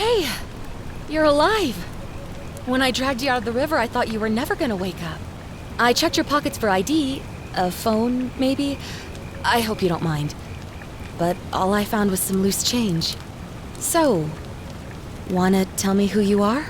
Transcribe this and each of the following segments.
Hey, you're alive. When I dragged you out of the river, I thought you were never gonna wake up. I checked your pockets for ID, a phone, maybe. I hope you don't mind. But all I found was some loose change. So, wanna tell me who you are?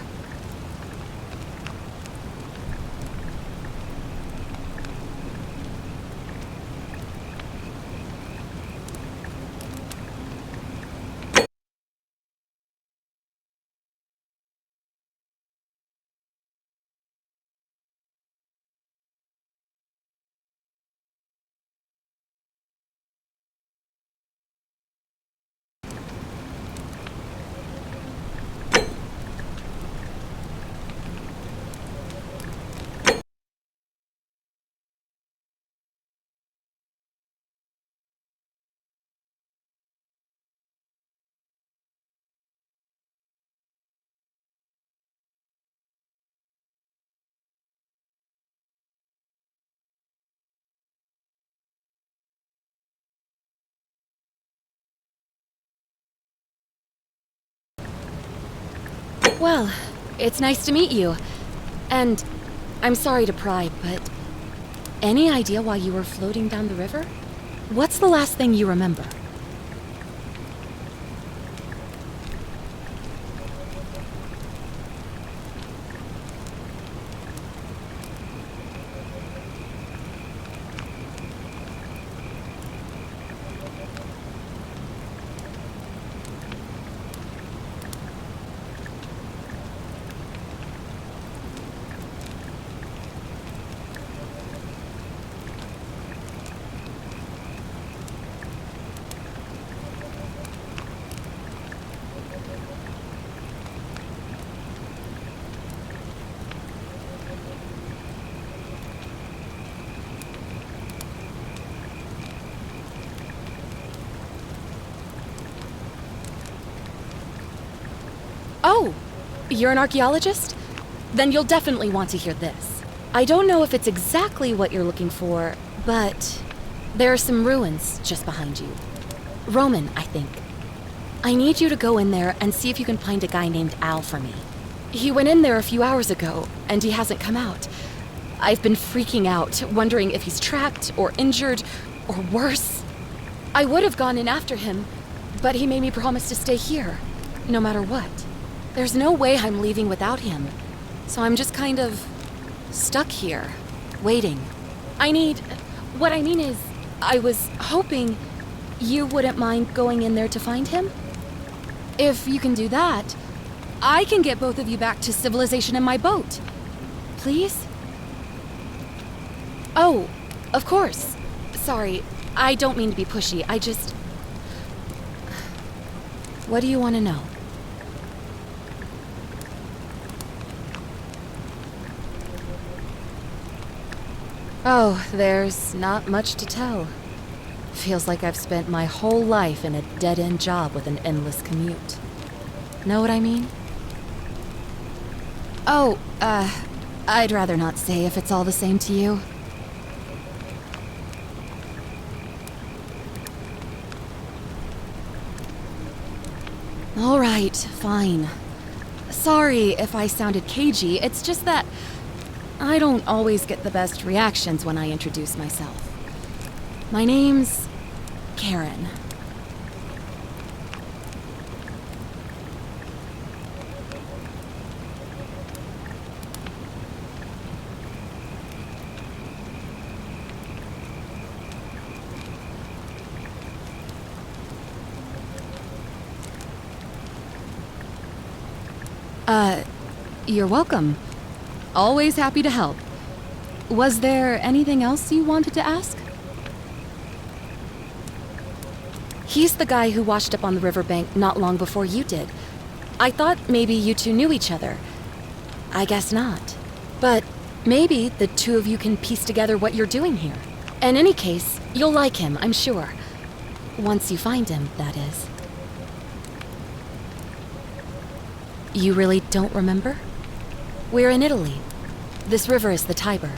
Well, it's nice to meet you. And I'm sorry to pry, but any idea why you were floating down the river? What's the last thing you remember? Oh, you're an archaeologist? Then you'll definitely want to hear this. I don't know if it's exactly what you're looking for, but there are some ruins just behind you. Roman, I think. I need you to go in there and see if you can find a guy named Al for me. He went in there a few hours ago, and he hasn't come out. I've been freaking out, wondering if he's trapped or injured or worse. I would have gone in after him, but he made me promise to stay here, no matter what. There's no way I'm leaving without him, so I'm just kind of stuck here, waiting. What I mean is, I was hoping you wouldn't mind going in there to find him? If you can do that, I can get both of you back to civilization in my boat. Please? Oh, of course. Sorry, I don't mean to be pushy, What do you want to know? Oh, there's not much to tell. Feels like I've spent my whole life in a dead-end job with an endless commute. Know what I mean? Oh, I'd rather not say if it's all the same to you. All right, fine. Sorry if I sounded cagey, it's just that I don't always get the best reactions when I introduce myself. My name's Karen. You're welcome. Always happy to help. Was there anything else you wanted to ask? He's the guy who washed up on the riverbank not long before you did. I thought maybe you two knew each other. I guess not. But maybe the two of you can piece together what you're doing here. In any case, you'll like him, I'm sure. Once you find him, that is. You really don't remember? We're in Italy. This river is the Tiber.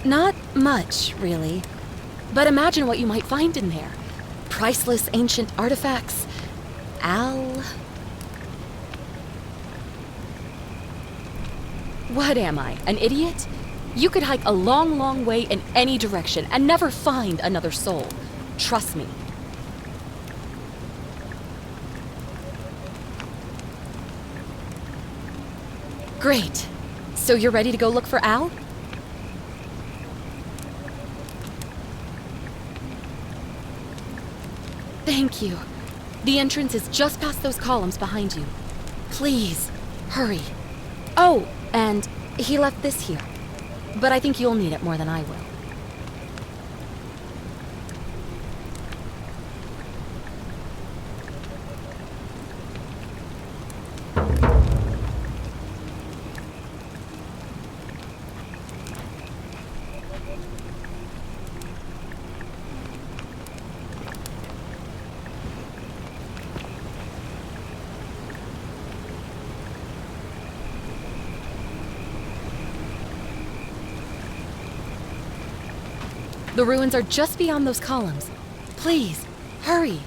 Not much, really. But imagine what you might find in there. priceless ancient artifacts. Al. What am I, an idiot? You could hike a long, long way in any direction and never find another soul. Trust me. Great. So you're ready to go look for Al? Thank you. The entrance is just past those columns behind you. Please, hurry. Oh, and he left this here. But I think you'll need it more than I will. The ruins are just beyond those columns. Please, hurry.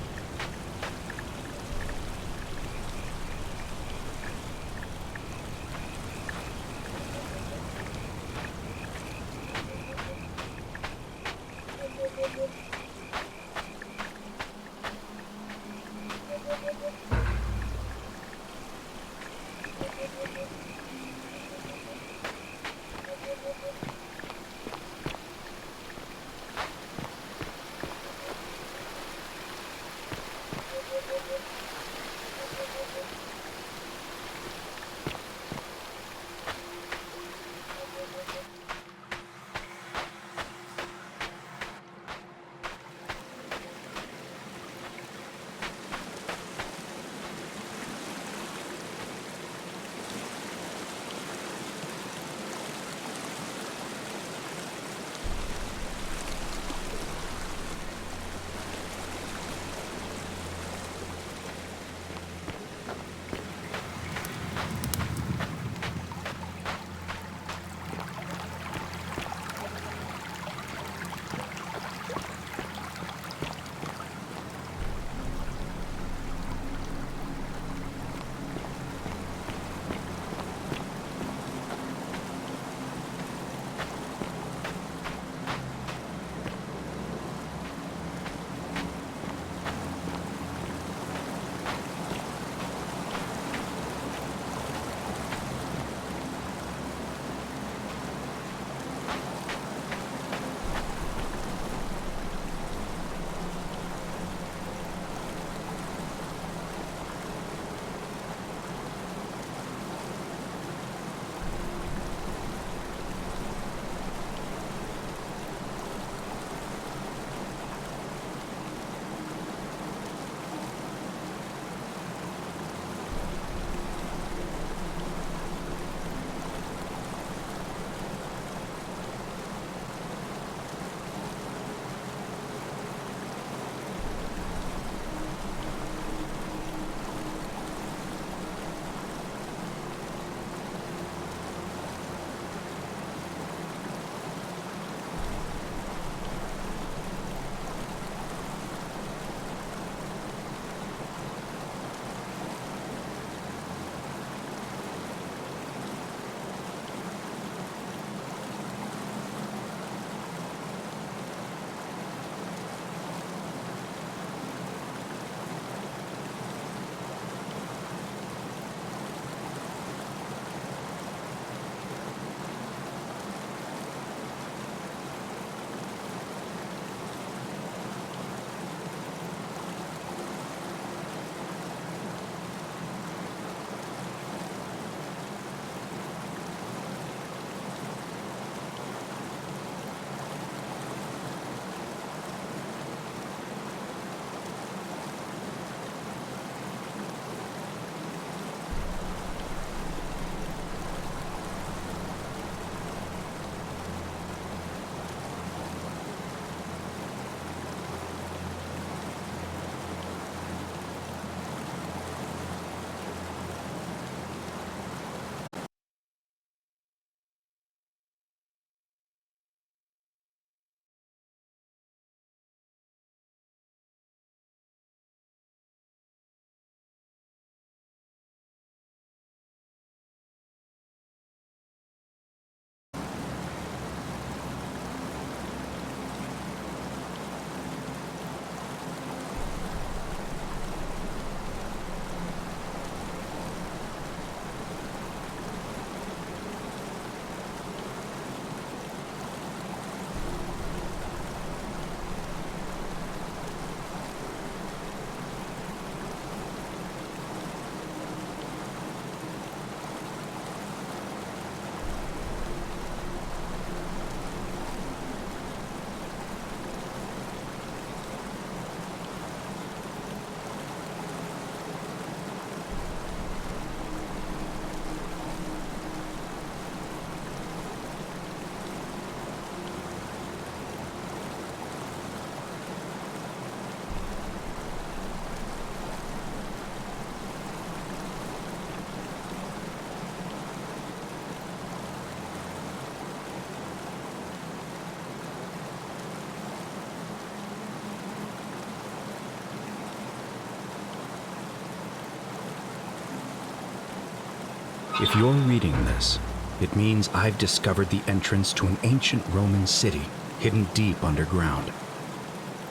If you're reading this, it means I've discovered the entrance to an ancient Roman city hidden deep underground.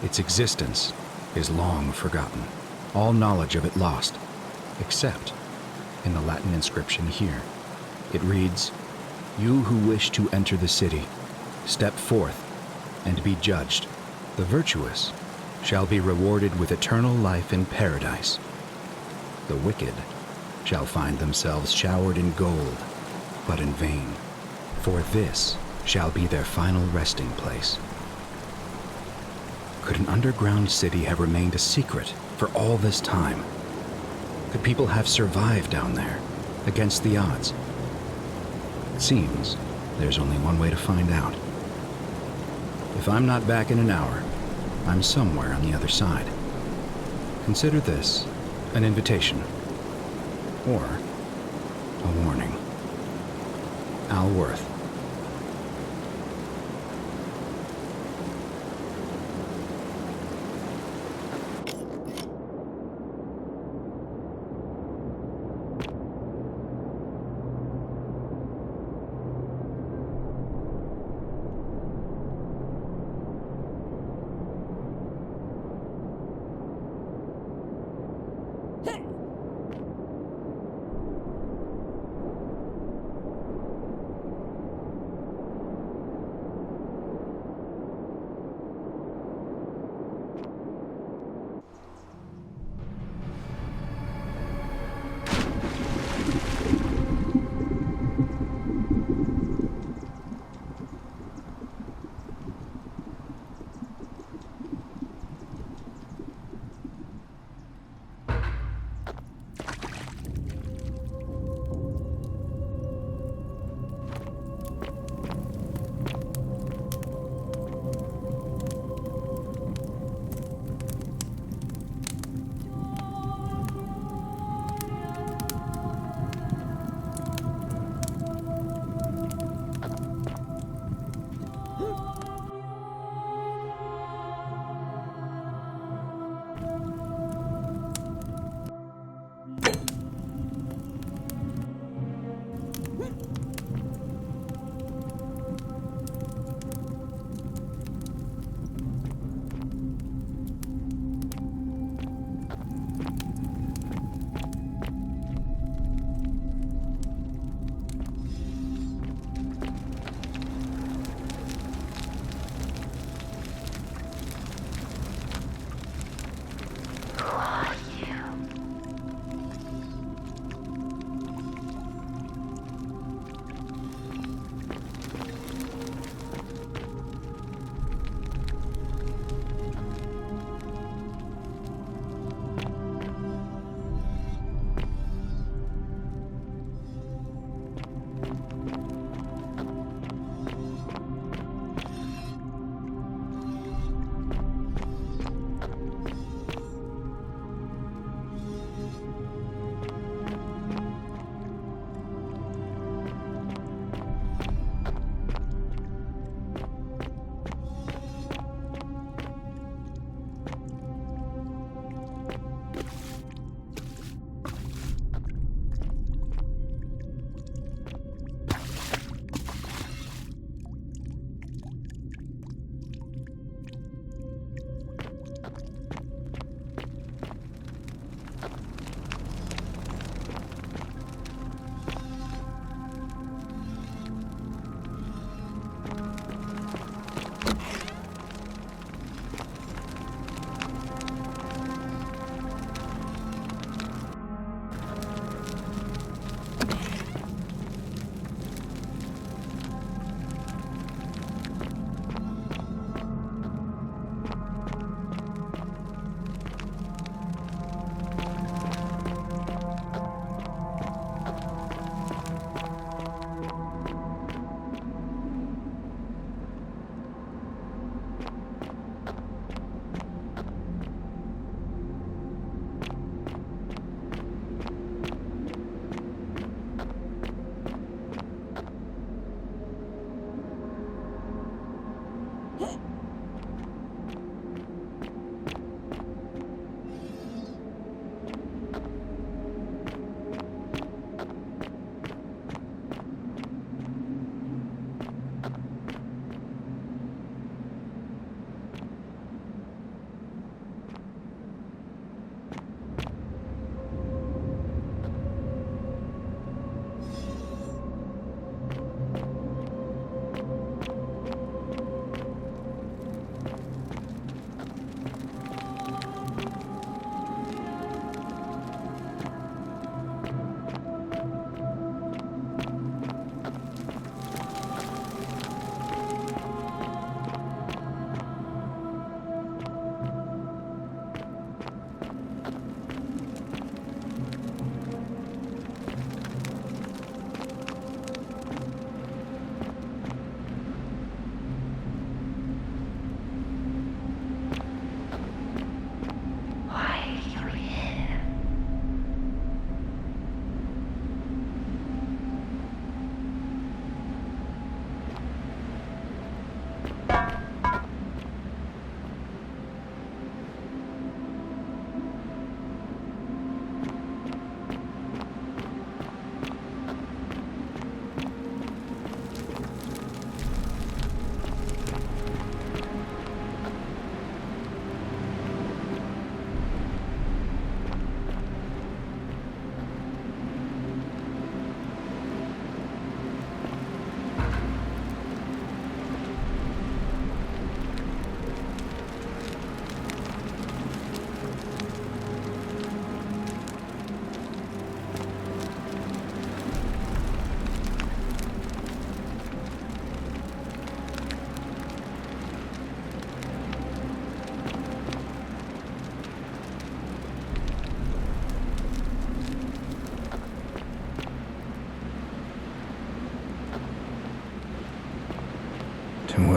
Its existence is long forgotten, all knowledge of it lost, except in the Latin inscription here. It reads, "You who wish to enter the city, step forth and be judged. The virtuous shall be rewarded with eternal life in paradise. The wicked shall find themselves showered in gold, but in vain, for this shall be their final resting place." Could an underground city have remained a secret for all this time? Could people have survived down there, against the odds? It seems there's only one way to find out. If I'm not back in an hour, I'm somewhere on the other side. Consider this an invitation, or a warning. Al Worth.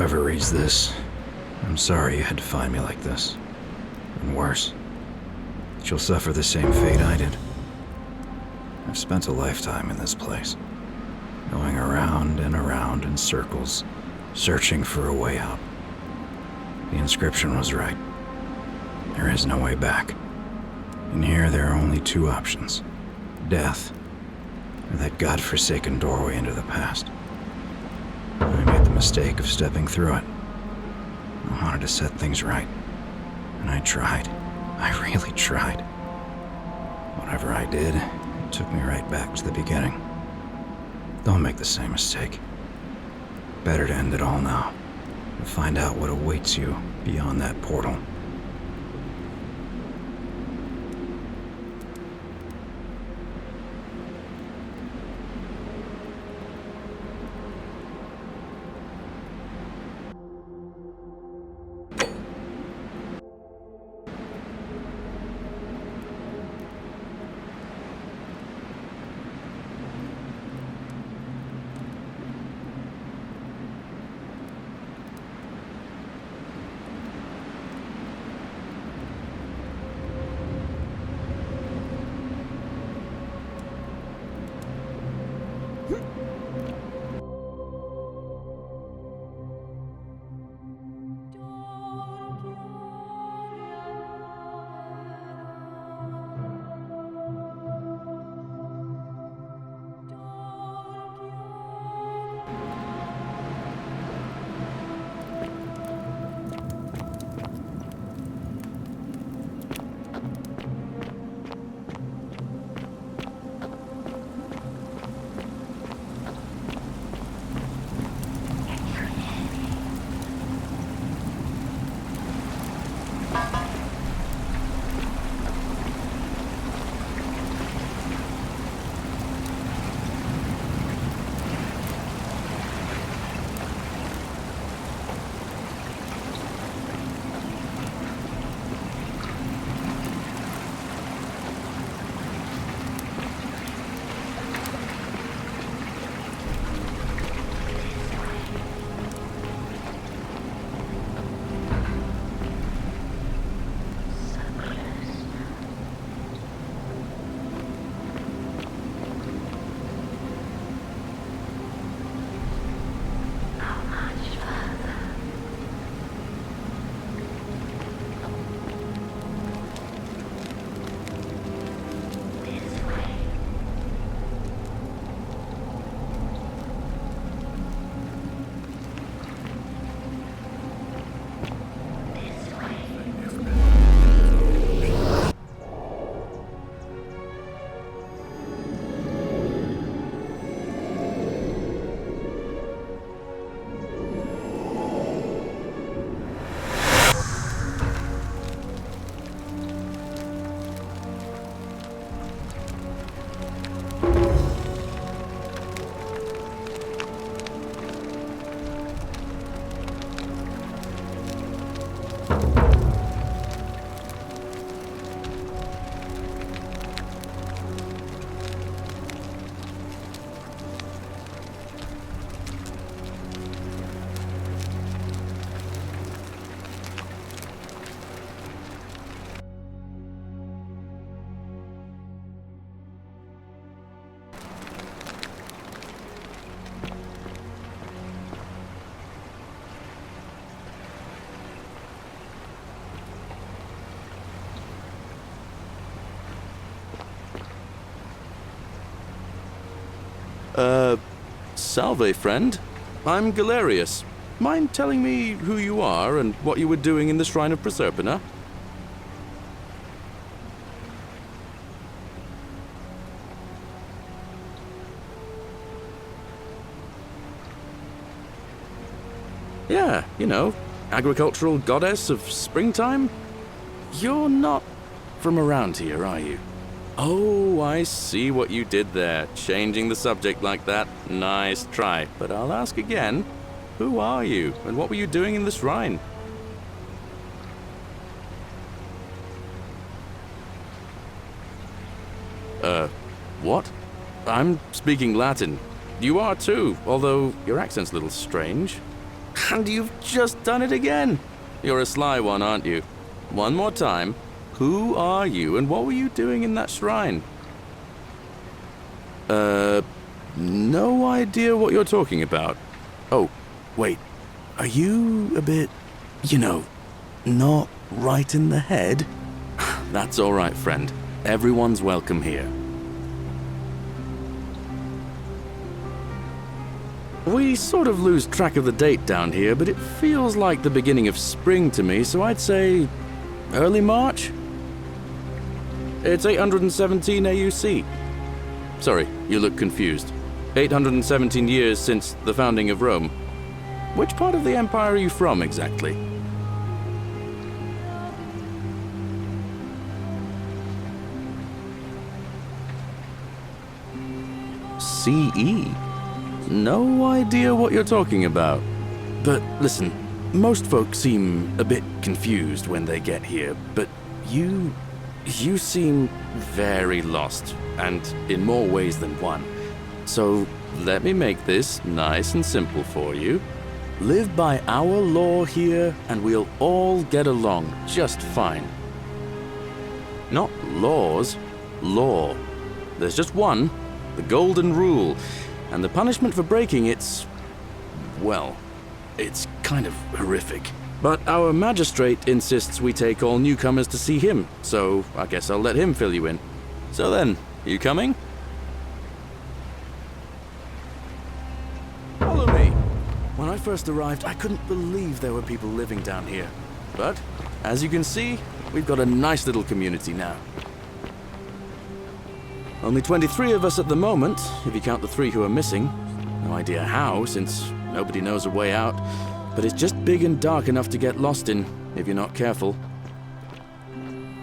whoever reads this, I'm sorry you had to find me like this. And worse, that you'll suffer the same fate I did. I've spent a lifetime in this place, going around and around in circles, searching for a way out. The inscription was right. There is no way back. In here, there are only two options: death, or that godforsaken doorway into the past. I made the mistake of stepping through it. I wanted to set things right, and I tried. I really tried. Whatever I did, it took me right back to the beginning. Don't make the same mistake. Better to end it all now, and find out what awaits you beyond that portal. Salve, friend. I'm Galerius. Mind telling me who you are and what you were doing in the Shrine of Proserpina? Yeah, you know, agricultural goddess of springtime? You're not from around here, are you? Oh, I see what you did there. Changing the subject like that. Nice try. But I'll ask again. Who are you, and what were you doing in the shrine? What? I'm speaking Latin. You are too, although your accent's a little strange. And you've just done it again. You're a sly one, aren't you? One more time. Who are you and what were you doing in that shrine? No idea what you're talking about. Oh, wait. Are you a bit, not right in the head? That's all right, friend. Everyone's welcome here. We sort of lose track of the date down here, but it feels like the beginning of spring to me, so I'd say early March? It's 817 AUC. Sorry, you look confused. 817 years since the founding of Rome. Which part of the empire are you from exactly? CE? No idea what you're talking about. But listen, most folks seem a bit confused when they get here, but you seem very lost, and in more ways than one. So let me make this nice and simple for you. Live by our law here, and we'll all get along just fine. Not laws, law. There's just one, the golden rule. And the punishment for breaking it's kind of horrific. But our magistrate insists we take all newcomers to see him, so I guess I'll let him fill you in. So then, you coming? Follow me. When I first arrived, I couldn't believe there were people living down here. But, as you can see, we've got a nice little community now. Only 23 of us at the moment, if you count the 3 who are missing. No idea how, since nobody knows a way out. But it's just big and dark enough to get lost in, if you're not careful.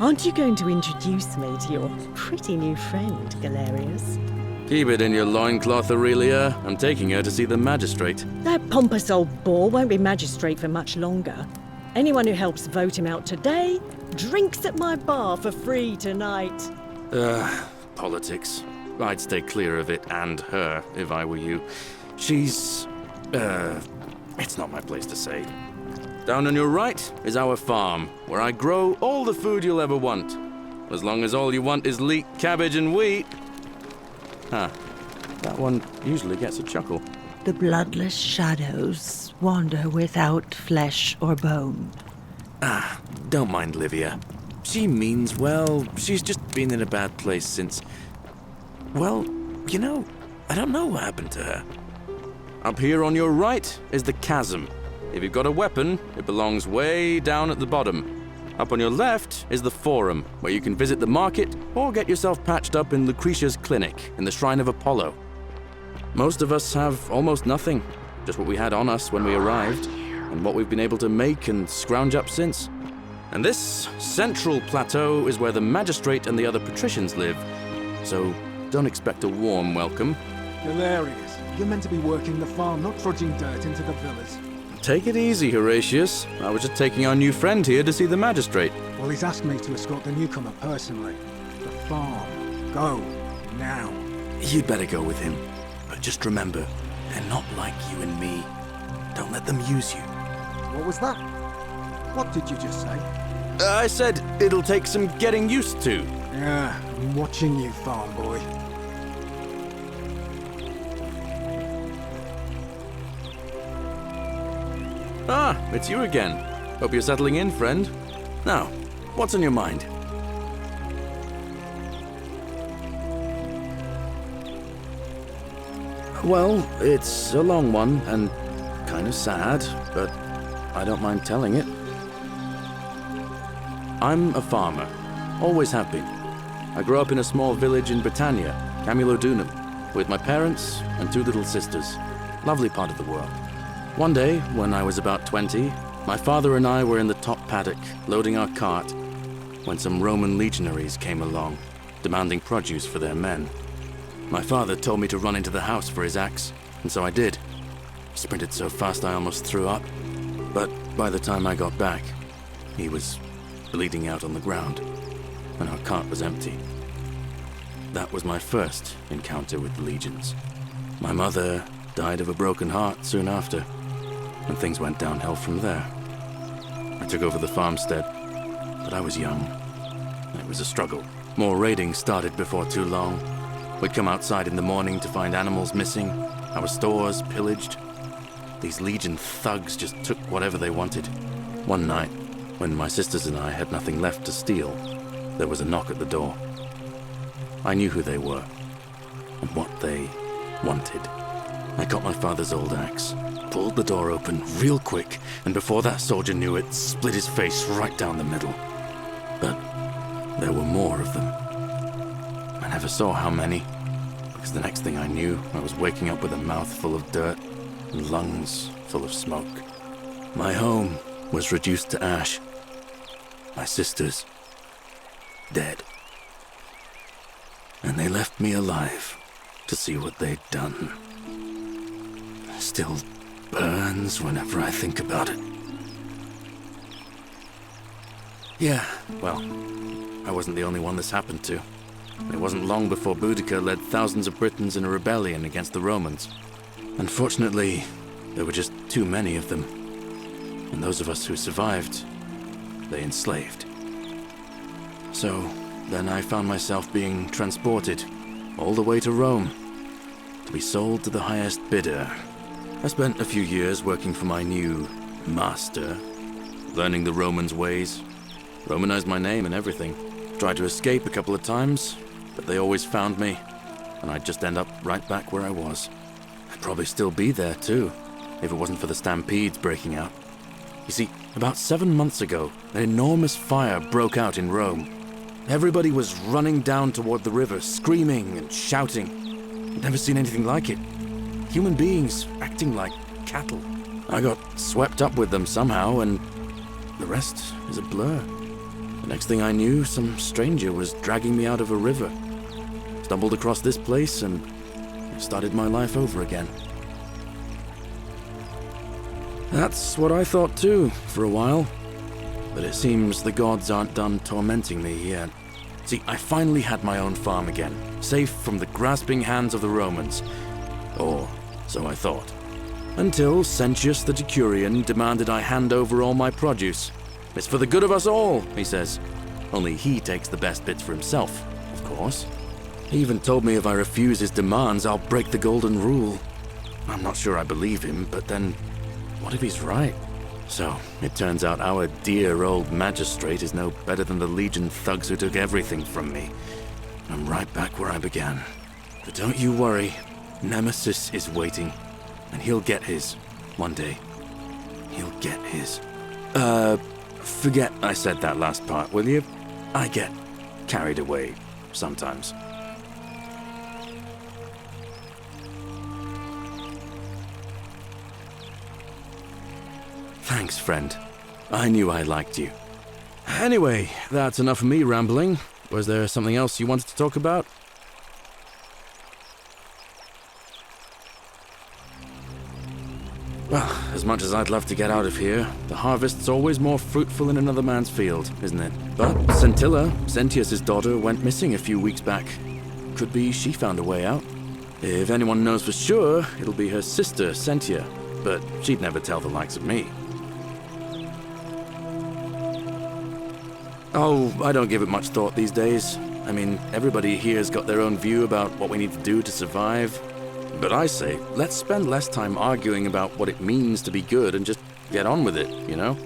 Aren't you going to introduce me to your pretty new friend, Galerius? Keep it in your loincloth, Aurelia. I'm taking her to see the magistrate. That pompous old bore won't be magistrate for much longer. Anyone who helps vote him out today drinks at my bar for free tonight. Politics. I'd stay clear of it and her, if I were you. She's... it's not my place to say. Down on your right is our farm, where I grow all the food you'll ever want. As long as all you want is leek, cabbage, and wheat. Huh. That one usually gets a chuckle. The bloodless shadows wander without flesh or bone. Don't mind Livia. She means well. She's just been in a bad place since... Well, I don't know what happened to her. Up here on your right is the chasm. If you've got a weapon, it belongs way down at the bottom. Up on your left is the forum, where you can visit the market or get yourself patched up in Lucretia's clinic in the Shrine of Apollo. Most of us have almost nothing, just what we had on us when we arrived, and what we've been able to make and scrounge up since. And this central plateau is where the magistrate and the other patricians live, so don't expect a warm welcome. Galerius, you're meant to be working the farm, not trudging dirt into the villas. Take it easy, Horatius. I was just taking our new friend here to see the magistrate. Well, he's asked me to escort the newcomer personally. The farm. Go. Now. You'd better go with him. But just remember, they're not like you and me. Don't let them use you. What was that? What did you just say? I said it'll take some getting used to. Yeah, I'm watching you, farm boy. Ah, it's you again. Hope you're settling in, friend. Now, what's on your mind? Well, it's a long one and kind of sad, but I don't mind telling it. I'm a farmer. Always have been. I grew up in a small village in Britannia, Camulodunum, with my parents and 2 little sisters. Lovely part of the world. One day, when I was about 20, my father and I were in the top paddock, loading our cart, when some Roman legionaries came along, demanding produce for their men. My father told me to run into the house for his axe, and so I did. Sprinted so fast I almost threw up, but by the time I got back, he was bleeding out on the ground, and our cart was empty. That was my first encounter with the legions. My mother died of a broken heart soon after. and things went downhill from there. I took over the farmstead, but I was young. It was a struggle. More raiding started before too long. We'd come outside in the morning to find animals missing, our stores pillaged. These Legion thugs just took whatever they wanted. One night, when my sisters and I had nothing left to steal, there was a knock at the door. I knew who they were, and what they wanted. I got my father's old axe, pulled the door open real quick, and before that soldier knew it, split his face right down the middle. But there were more of them. I never saw how many, because the next thing I knew, I was waking up with a mouth full of dirt and lungs full of smoke. My home was reduced to ash. My sisters, dead. And they left me alive to see what they'd done. Still burns whenever I think about it. Yeah, well, I wasn't the only one this happened to. It wasn't long before Boudica led thousands of Britons in a rebellion against the Romans. Unfortunately, there were just too many of them. And those of us who survived, they enslaved. So, then I found myself being transported all the way to Rome to be sold to the highest bidder. I spent a few years working for my new master, learning the Romans' ways, Romanized my name and everything. Tried to escape a couple of times, but they always found me, and I'd just end up right back where I was. I'd probably still be there too, if it wasn't for the stampedes breaking out. You see, about 7 months ago, an enormous fire broke out in Rome. Everybody was running down toward the river, screaming and shouting. I'd never seen anything like it. Human beings acting like cattle. I got swept up with them somehow, and the rest is a blur. The next thing I knew, some stranger was dragging me out of a river. Stumbled across this place and started my life over again. That's what I thought too, for a while. But it seems the gods aren't done tormenting me yet. See, I finally had my own farm again, safe from the grasping hands of the Romans. Or so I thought. Until Sentius the Decurion demanded I hand over all my produce. It's for the good of us all, he says. Only he takes the best bits for himself, of course. He even told me if I refuse his demands, I'll break the golden rule. I'm not sure I believe him, but then, what if he's right? So, it turns out our dear old magistrate is no better than the Legion thugs who took everything from me. I'm right back where I began. But don't you worry, Nemesis is waiting. And he'll get his, one day. He'll get his. Forget I said that last part, will you? I get carried away sometimes. Thanks, friend. I knew I liked you. Anyway, that's enough of me rambling. Was there something else you wanted to talk about? Well, as much as I'd love to get out of here, the harvest's always more fruitful in another man's field, isn't it? But Scintilla, Sentius' daughter, went missing a few weeks back. Could be she found a way out. If anyone knows for sure, it'll be her sister, Sentia. But she'd never tell the likes of me. Oh, I don't give it much thought these days. I mean, everybody here's got their own view about what we need to do to survive. But I say, let's spend less time arguing about what it means to be good and just get on with it, you know?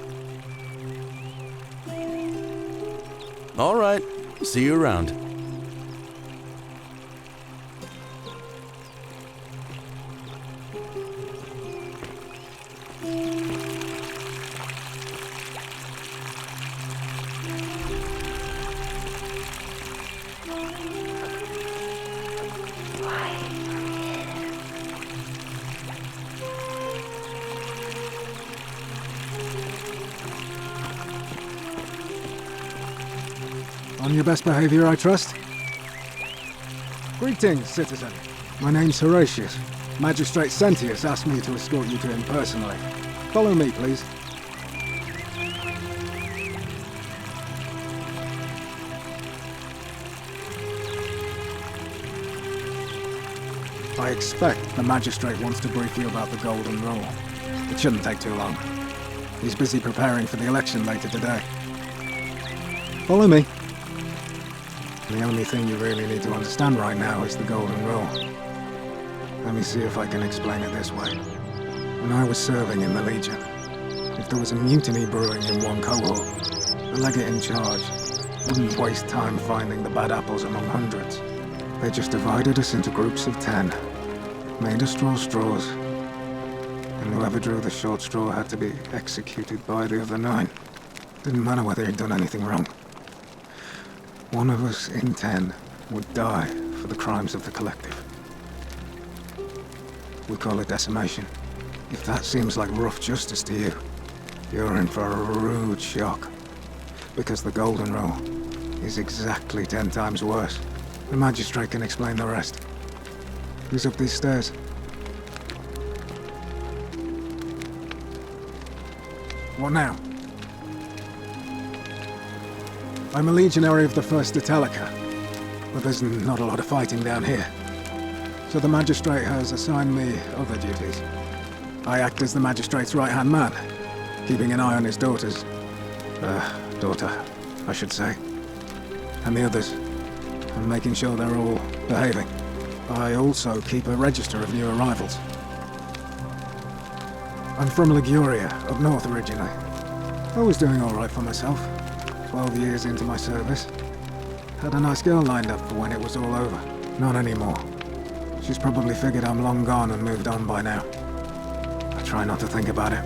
All right, see you around. On your best behavior, I trust? Greetings, citizen. My name's Horatius. Magistrate Sentius asked me to escort you to him personally. Follow me, please. I expect the magistrate wants to brief you about the Golden Rule. It shouldn't take too long. He's busy preparing for the election later today. Follow me. The only thing you really need to understand right now is the Golden Rule. Let me see if I can explain it this way. When I was serving in the Legion, if there was a mutiny brewing in one cohort, the legate in charge wouldn't waste time finding the bad apples among hundreds. They just divided us into groups of 10, made us draw straws, and whoever drew the short straw had to be executed by the other 9. Didn't matter whether he'd done anything wrong. One of us in 10 would die for the crimes of the collective. We call it decimation. If that seems like rough justice to you, you're in for a rude shock. Because the Golden Rule is exactly 10 times worse. The magistrate can explain the rest. Who's up these stairs? What now? I'm a legionary of the 1st Italica, but there's not a lot of fighting down here. So the magistrate has assigned me other duties. I act as the magistrate's right-hand man, keeping an eye on his daughter, I should say. And the others, and making sure they're all behaving. I also keep a register of new arrivals. I'm from Liguria, up north originally. I was doing all right for myself. 12 years into my service. Had a nice girl lined up for when it was all over. Not anymore. She's probably figured I'm long gone and moved on by now. I try not to think about it.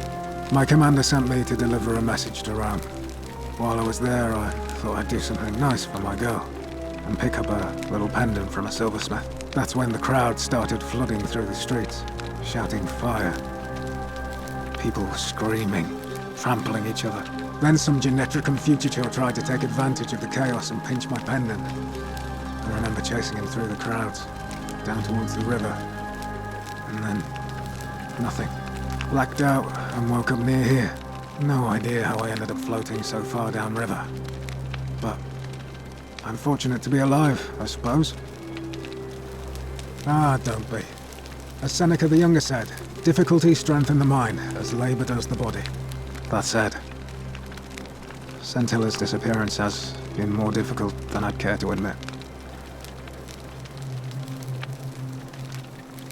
My commander sent me to deliver a message to Rome. While I was there, I thought I'd do something nice for my girl and pick up a little pendant from a silversmith. That's when the crowd started flooding through the streets, shouting fire. People were screaming, trampling each other. Then some Genetricum fugitor tried to take advantage of the chaos and pinch my pendant. I remember chasing him through the crowds, down towards the river. And then, nothing. Blacked out and woke up near here. No idea how I ended up floating so far downriver. But I'm fortunate to be alive, I suppose. Ah, don't be. As Seneca the Younger said, difficulty strengthens the mind, as labor does the body. That said, Sentilla's disappearance has been more difficult than I'd care to admit.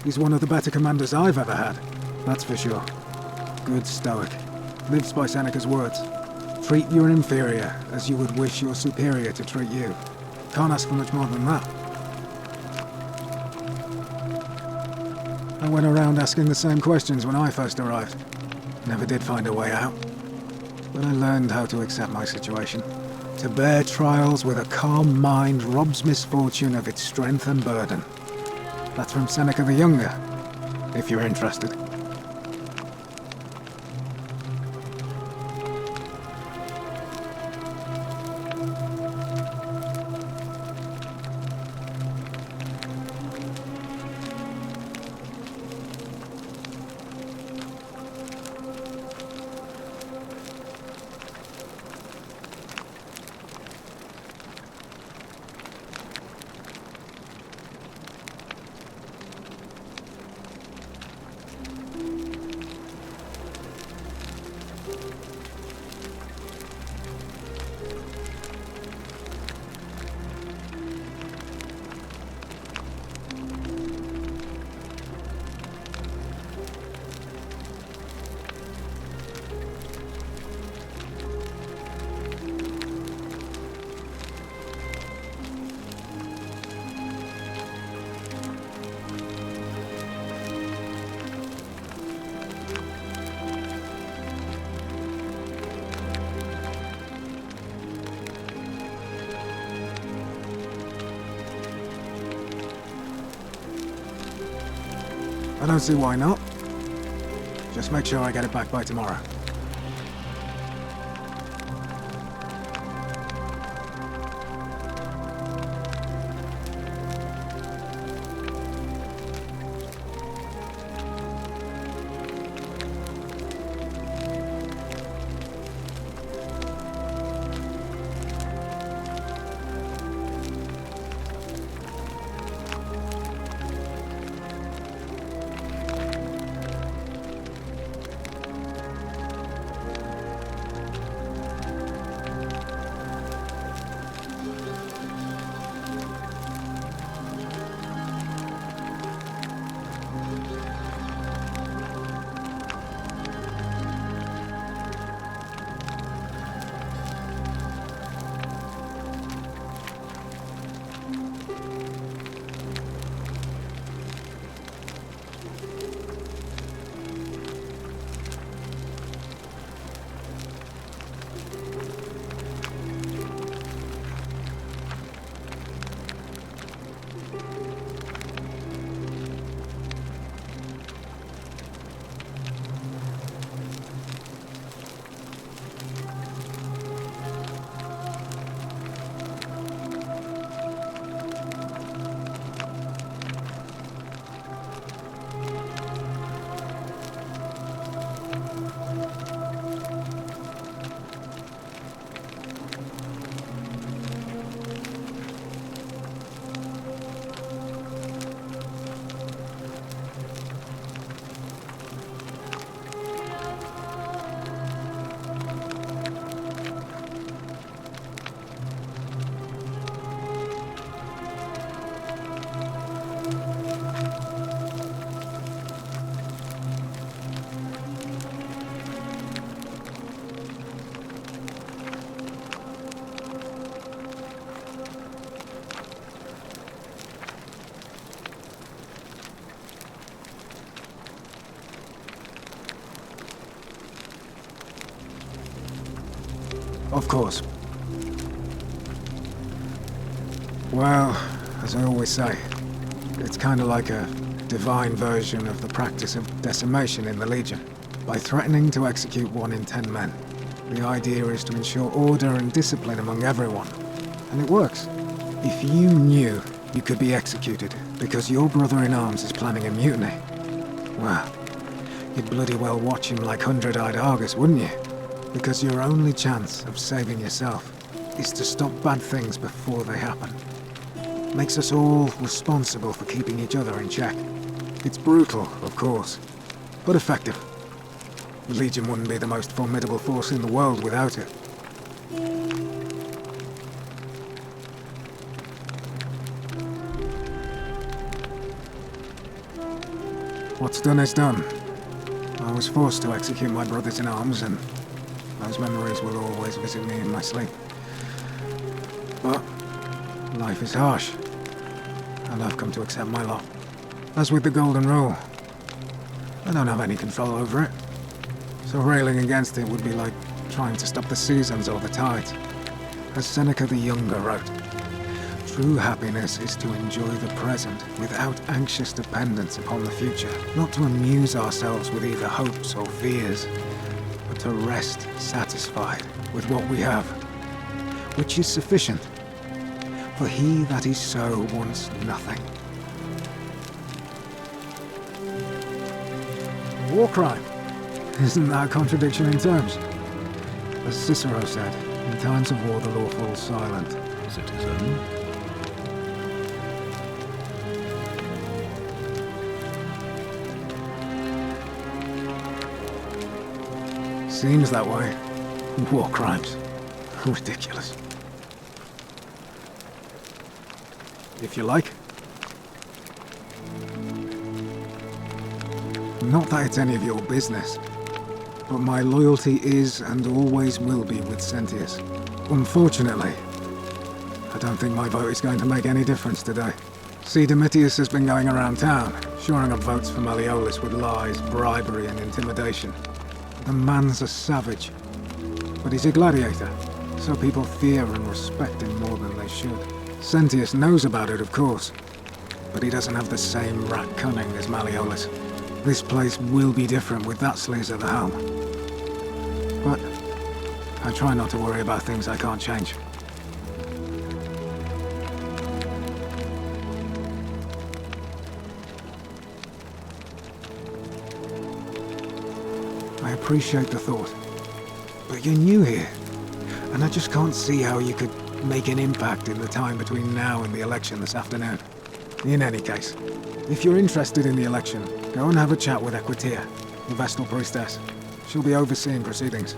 He's one of the better commanders I've ever had, that's for sure. Good stoic. Lives by Seneca's words. Treat your inferior as you would wish your superior to treat you. Can't ask for much more than that. I went around asking the same questions when I first arrived. Never did find a way out. But I learned how to accept my situation. To bear trials with a calm mind robs misfortune of its strength and burden. That's from Seneca the Younger, if you're interested. I don't see why not. Just make sure I get it back by tomorrow. Of course. Well, as I always say, it's kind of like a divine version of the practice of decimation in the Legion. By threatening to execute 1 in 10 men, the idea is to ensure order and discipline among everyone. And it works. If you knew you could be executed because your brother-in-arms is planning a mutiny, well, you'd bloody well watch him like hundred-eyed Argus, wouldn't you? Because your only chance of saving yourself is to stop bad things before they happen. Makes us all responsible for keeping each other in check. It's brutal, of course, but effective. The Legion wouldn't be the most formidable force in the world without it. What's done is done. I was forced to execute my brothers-in-arms, and those memories will always visit me in my sleep. But life is harsh, and I've come to accept my lot. As with the Golden Rule, I don't have any control over it, so railing against it would be like trying to stop the seasons or the tides. As Seneca the Younger wrote, true happiness is to enjoy the present without anxious dependence upon the future, not to amuse ourselves with either hopes or fears, but to rest satisfied with what we have, which is sufficient. For he that is so wants nothing. War crime. Isn't that a contradiction in terms? As Cicero said, in times of war the law falls silent. Citizen. Seems that way. War crimes. Ridiculous. If you like. Not that it's any of your business, but my loyalty is and always will be with Sentius. Unfortunately, I don't think my vote is going to make any difference today. See, Domitius has been going around town, shoring up votes for Malleolus with lies, bribery, and intimidation. The man's a savage, but he's a gladiator, so people fear and respect him more than they should. Sentius knows about it, of course, but he doesn't have the same rat cunning as Malleolus. This place will be different with that sleaze at the helm. But I try not to worry about things I can't change. I appreciate the thought, but you're new here, and I just can't see how you could make an impact in the time between now and the election this afternoon. In any case, if you're interested in the election, go and have a chat with Equitia, the Vestal Priestess. She'll be overseeing proceedings.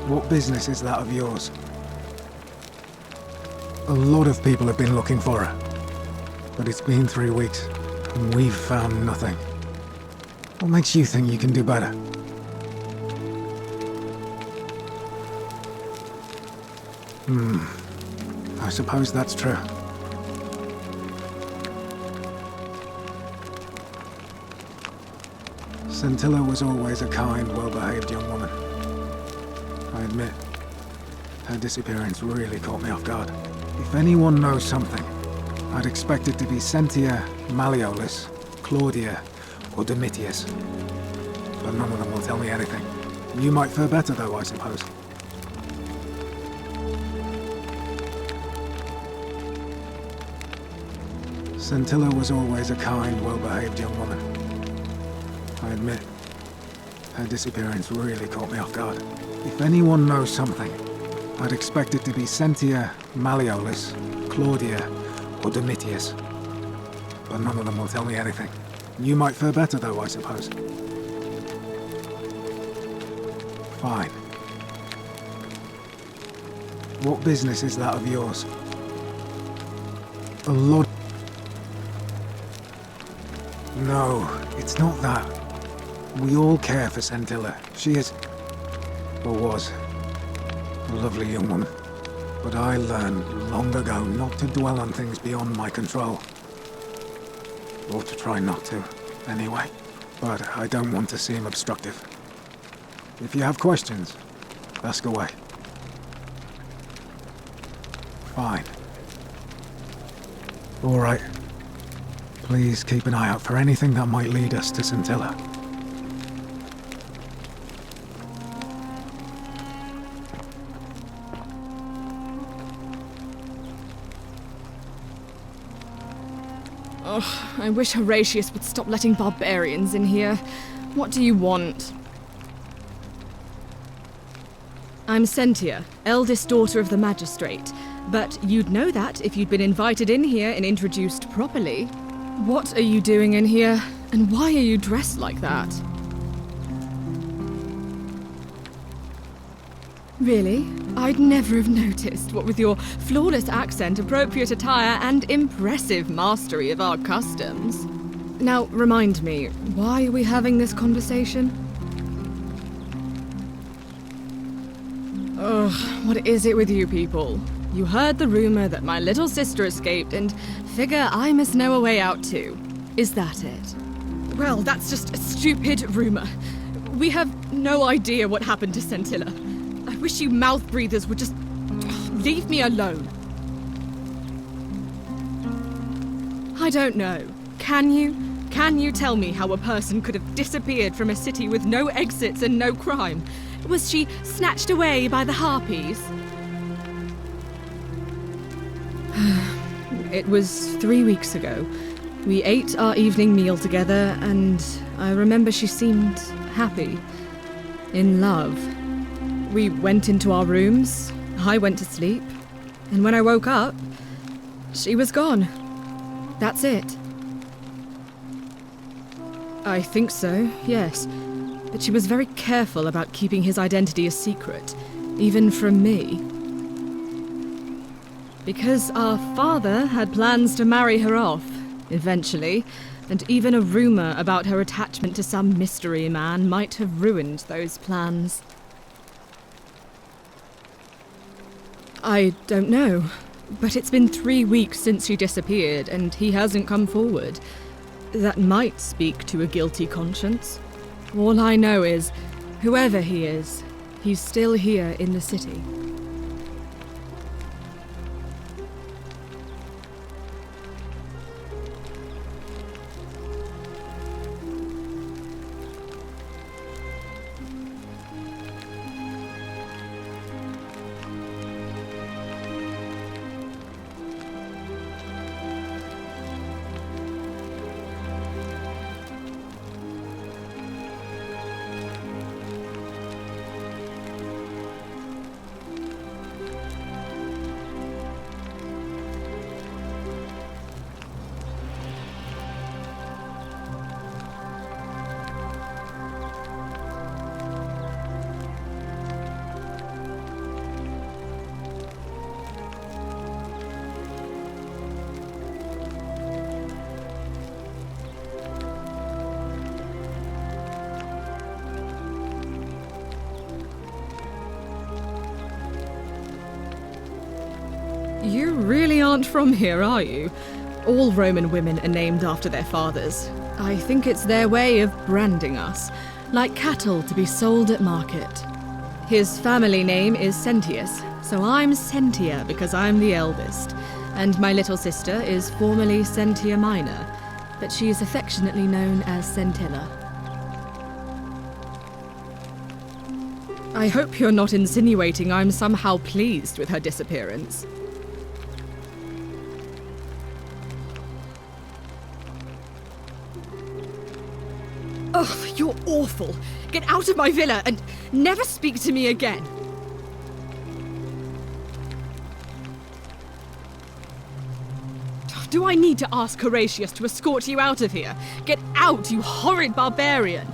What business is that of yours? A lot of people have been looking for her, but it's been 3 weeks, and we've found nothing. What makes you think you can do better? I suppose that's true. Scintilla was always a kind, well-behaved young woman. I admit, her disappearance really caught me off guard. If anyone knows something, I'd expect it to be Sentia, Malleolus, Claudia, or Domitius. But none of them will tell me anything. You might fare better though, I suppose. Scintilla was always a kind, well-behaved young woman. I admit, her disappearance really caught me off guard. If anyone knows something, I'd expect it to be Sentia, Malleolus, Claudia, or Domitius. But none of them will tell me anything. You might fare better though, I suppose. Fine. What business is that of yours? A lot... No, it's not that. We all care for Scintilla. She is, or was, a lovely young woman. But I learned long ago not to dwell on things beyond my control. Or to try not to. anyway. But I don't want to seem obstructive. If you have questions, ask away. Fine. All right. Please keep an eye out for anything that might lead us to Scintilla. Oh, I wish Horatius would stop letting barbarians in here. What do you want? I'm Sentia, eldest daughter of the magistrate. But you'd know that if you'd been invited in here and introduced properly. What are you doing in here? And why are you dressed like that? Really? I'd never have noticed, what with your flawless accent, appropriate attire, and impressive mastery of our customs. Now, remind me, why are we having this conversation? Ugh, what is it with you people? You heard the rumor that my little sister escaped and figure I must know a way out too. Is that it? Well, that's just a stupid rumor. We have no idea what happened to Scintilla. I wish you mouth breathers would just leave me alone. I don't know. Can you? Can you tell me how a person could have disappeared from a city with no exits and no crime? Was she snatched away by the harpies? It was 3 weeks ago. We ate our evening meal together, and I remember she seemed happy. In love. We went into our rooms, I went to sleep, and when I woke up, she was gone. That's it. I think so, yes. But she was very careful about keeping his identity a secret, even from me. Because our father had plans to marry her off, eventually, and even a rumor about her attachment to some mystery man might have ruined those plans. I don't know, but it's been 3 weeks since she disappeared, and he hasn't come forward. That might speak to a guilty conscience. All I know is, whoever he is, he's still here in the city. You really aren't from here, are you? All Roman women are named after their fathers. I think it's their way of branding us, like cattle to be sold at market. His family name is Sentius, so I'm Sentia because I'm the eldest, and my little sister is formerly Sentia Minor, but she is affectionately known as Scintilla. I hope you're not insinuating I'm somehow pleased with her disappearance. Ugh, you're awful. Get out of my villa and never speak to me again. Do I need to ask Horatius to escort you out of here? Get out, you horrid barbarian!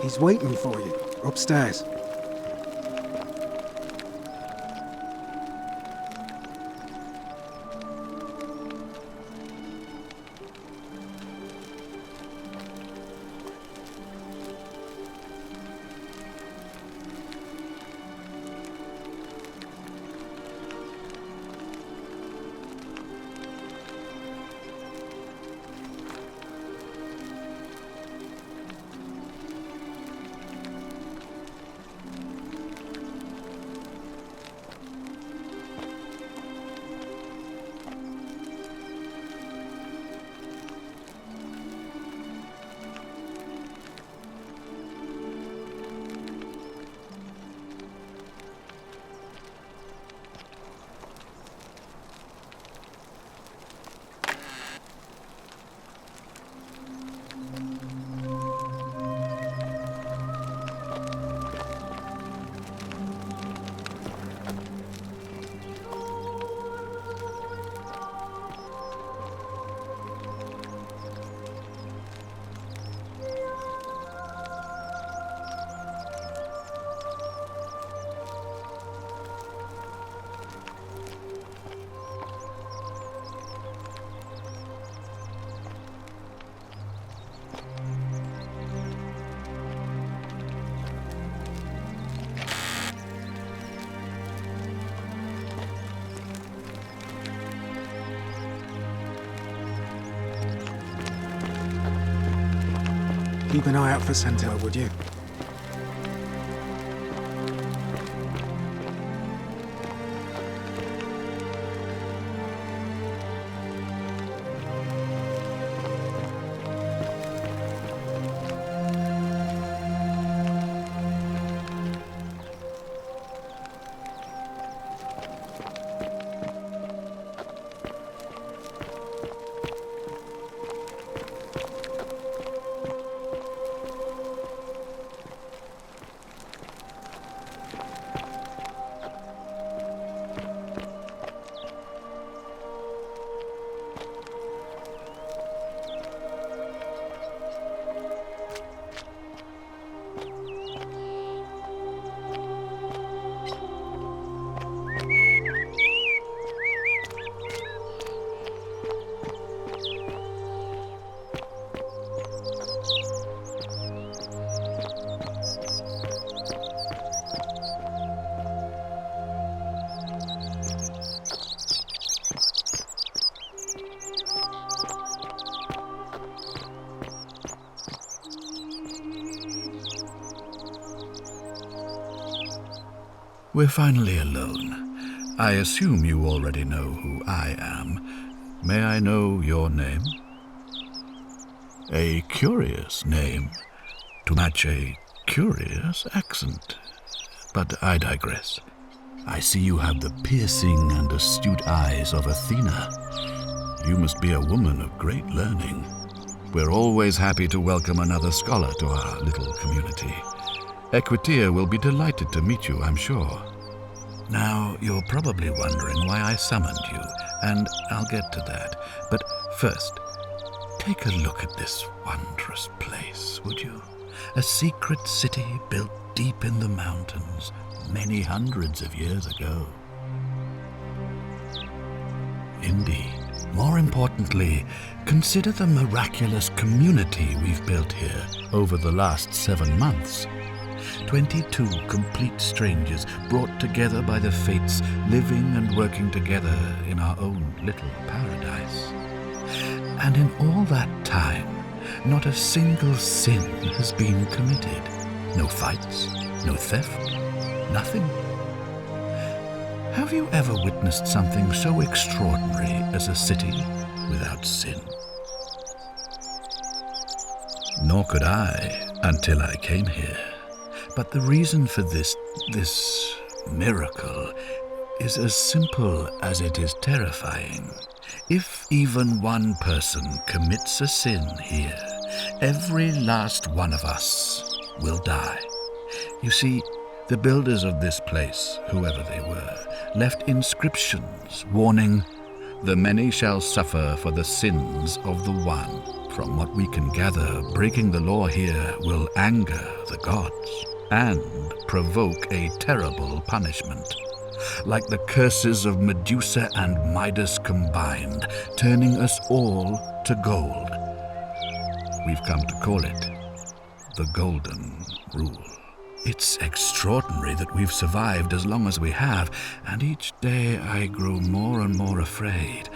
He's waiting for you, upstairs. Keep an eye out for Sentinel, would you? We're finally alone. I assume you already know who I am. May I know your name? A curious name, to match a curious accent. But I digress. I see you have the piercing and astute eyes of Athena. You must be a woman of great learning. We're always happy to welcome another scholar to our little community. Equitia will be delighted to meet you, I'm sure. Now, you're probably wondering why I summoned you, and I'll get to that. But first, take a look at this wondrous place, would you? A secret city built deep in the mountains, many hundreds of years ago. Indeed. More importantly, consider the miraculous community we've built here over the last 7 months. 22 complete strangers brought together by the fates, living and working together in our own little paradise. And in all that time, not a single sin has been committed. No fights, no theft, nothing. Have you ever witnessed something so extraordinary as a city without sin? Nor could I until I came here. But the reason for this miracle is as simple as it is terrifying. If even one person commits a sin here, every last one of us will die. You see, the builders of this place, whoever they were, left inscriptions warning, The many shall suffer for the sins of the one. From what we can gather, breaking the law here will anger the gods and provoke a terrible punishment. Like the curses of Medusa and Midas combined, turning us all to gold. We've come to call it the Golden Rule. It's extraordinary that we've survived as long as we have, and each day I grow more and more afraid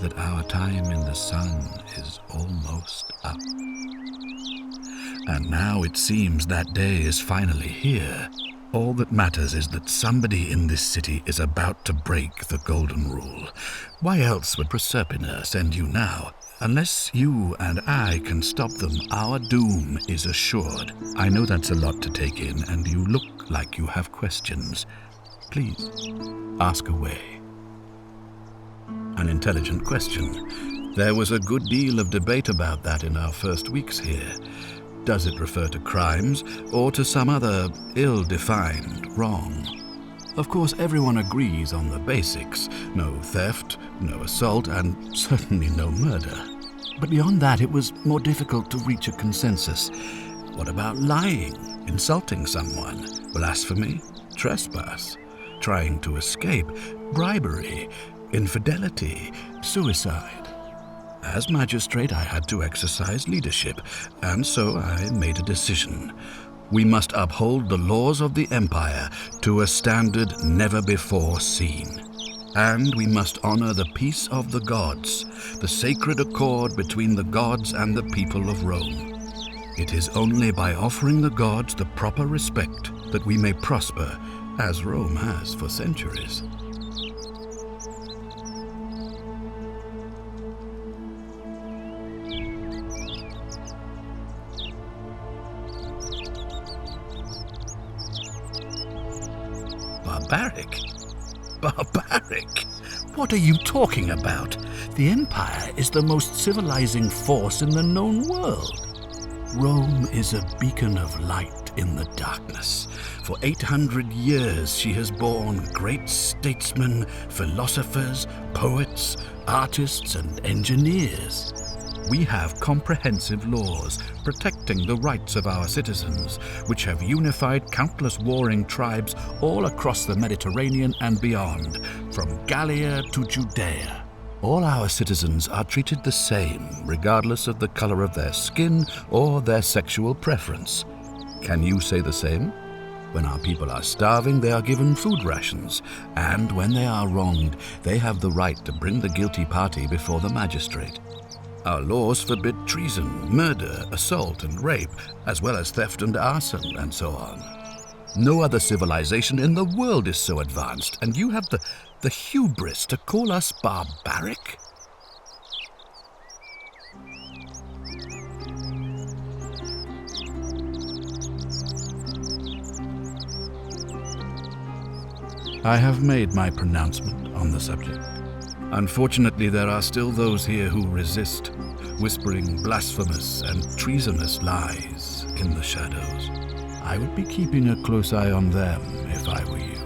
that our time in the sun is almost up. And now it seems that day is finally here. All that matters is that somebody in this city is about to break the Golden Rule. Why else would Proserpina send you now? Unless you and I can stop them, our doom is assured. I know that's a lot to take in, and you look like you have questions. Please, ask away. An intelligent question. There was a good deal of debate about that in our first weeks here. Does it refer to crimes, or to some other ill-defined wrong? Of course, everyone agrees on the basics. No theft, no assault, and certainly no murder. But beyond that, it was more difficult to reach a consensus. What about lying, insulting someone, blasphemy, trespass, trying to escape, bribery, infidelity, suicide? As magistrate, I had to exercise leadership, and so I made a decision. We must uphold the laws of the Empire to a standard never before seen. And we must honor the peace of the gods, the sacred accord between the gods and the people of Rome. It is only by offering the gods the proper respect that we may prosper, as Rome has for centuries. Barbaric? Barbaric? What are you talking about? The Empire is the most civilizing force in the known world. Rome is a beacon of light in the darkness. For 800 years she has borne great statesmen, philosophers, poets, artists, and engineers. We have comprehensive laws protecting the rights of our citizens, which have unified countless warring tribes all across the Mediterranean and beyond, from Gallia to Judea. All our citizens are treated the same, regardless of the color of their skin or their sexual preference. Can you say the same? When our people are starving, they are given food rations, and when they are wronged, they have the right to bring the guilty party before the magistrate. Our laws forbid treason, murder, assault, and rape, as well as theft and arson, and so on. No other civilization in the world is so advanced, and you have the hubris to call us barbaric? I have made my pronouncement on the subject. Unfortunately, there are still those here who resist, whispering blasphemous and treasonous lies in the shadows. I would be keeping a close eye on them if I were you.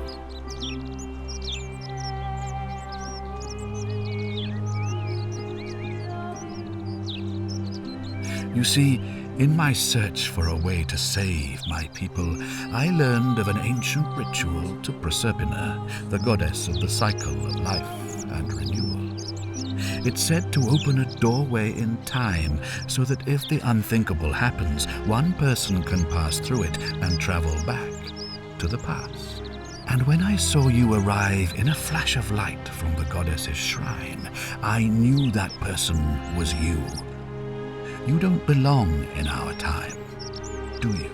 You see, in my search for a way to save my people, I learned of an ancient ritual to Proserpina, the goddess of the cycle of life and renewal. It's said to open a doorway in time so that if the unthinkable happens, one person can pass through it and travel back to the past. And when I saw you arrive in a flash of light from the goddess's shrine, I knew that person was you. You don't belong in our time, do you?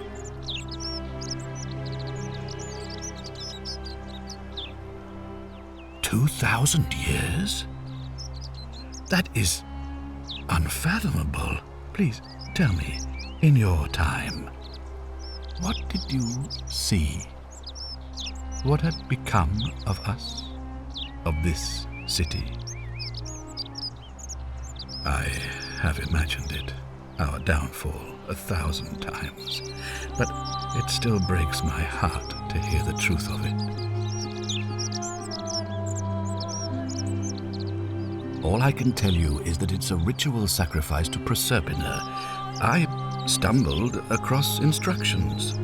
"2,000 years? That is unfathomable. Please tell me, in your time, what did you see? What had become of us, of this city?" I have imagined it, our downfall, 1,000 times, but it still breaks my heart to hear the truth of it. All I can tell you is that it's a ritual sacrifice to Proserpina. I stumbled across instructions.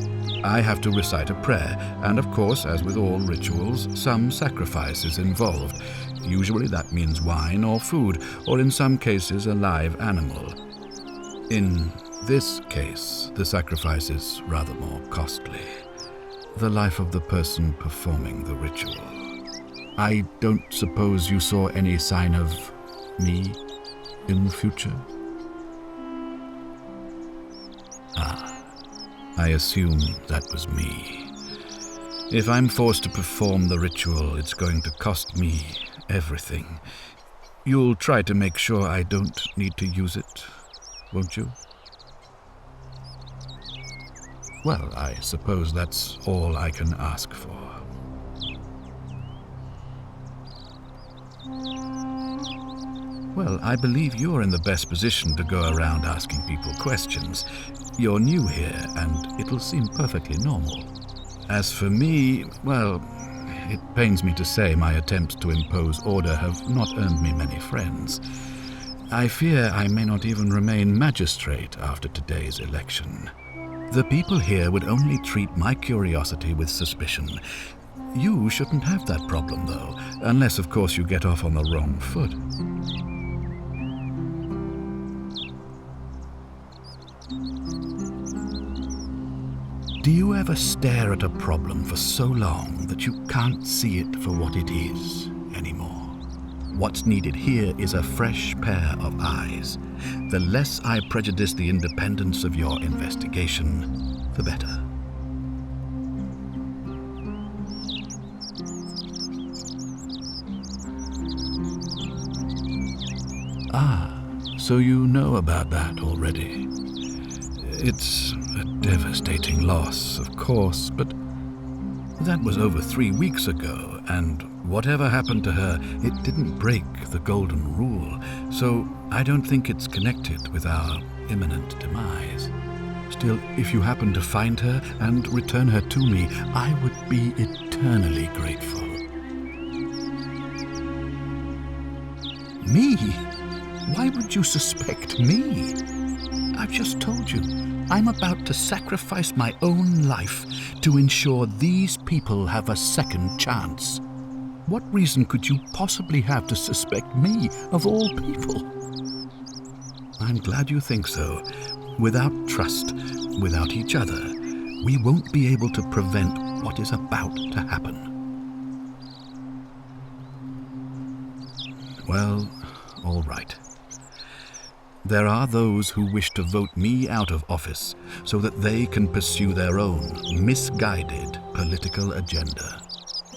I have to recite a prayer, and of course, as with all rituals, some sacrifice is involved. Usually that means wine or food, or in some cases a live animal. In this case, the sacrifice is rather more costly. The life of the person performing the ritual. I don't suppose you saw any sign of me in the future? I assume that was me. If I'm forced to perform the ritual, it's going to cost me everything. You'll try to make sure I don't need to use it, won't you? Well, I suppose that's all I can ask for. Well, I believe you're in the best position to go around asking people questions. You're new here, and it'll seem perfectly normal. As for me, well, it pains me to say my attempts to impose order have not earned me many friends. I fear I may not even remain magistrate after today's election. The people here would only treat my curiosity with suspicion. You shouldn't have that problem, though, unless, of course, you get off on the wrong foot. Do you ever stare at a problem for so long that you can't see it for what it is anymore? What's needed here is a fresh pair of eyes. The less I prejudice the independence of your investigation, the better. So you know about that already. It's a devastating loss, of course, but that was over 3 weeks ago, and whatever happened to her, it didn't break the Golden Rule, so I don't think it's connected with our imminent demise. Still, if you happen to find her and return her to me, I would be eternally grateful. Me? Why would you suspect me? I've just told you, I'm about to sacrifice my own life to ensure these people have a second chance. What reason could you possibly have to suspect me, of all people? I'm glad you think so. Without trust, without each other, we won't be able to prevent what is about to happen. Well, all right. There are those who wish to vote me out of office so that they can pursue their own misguided political agenda.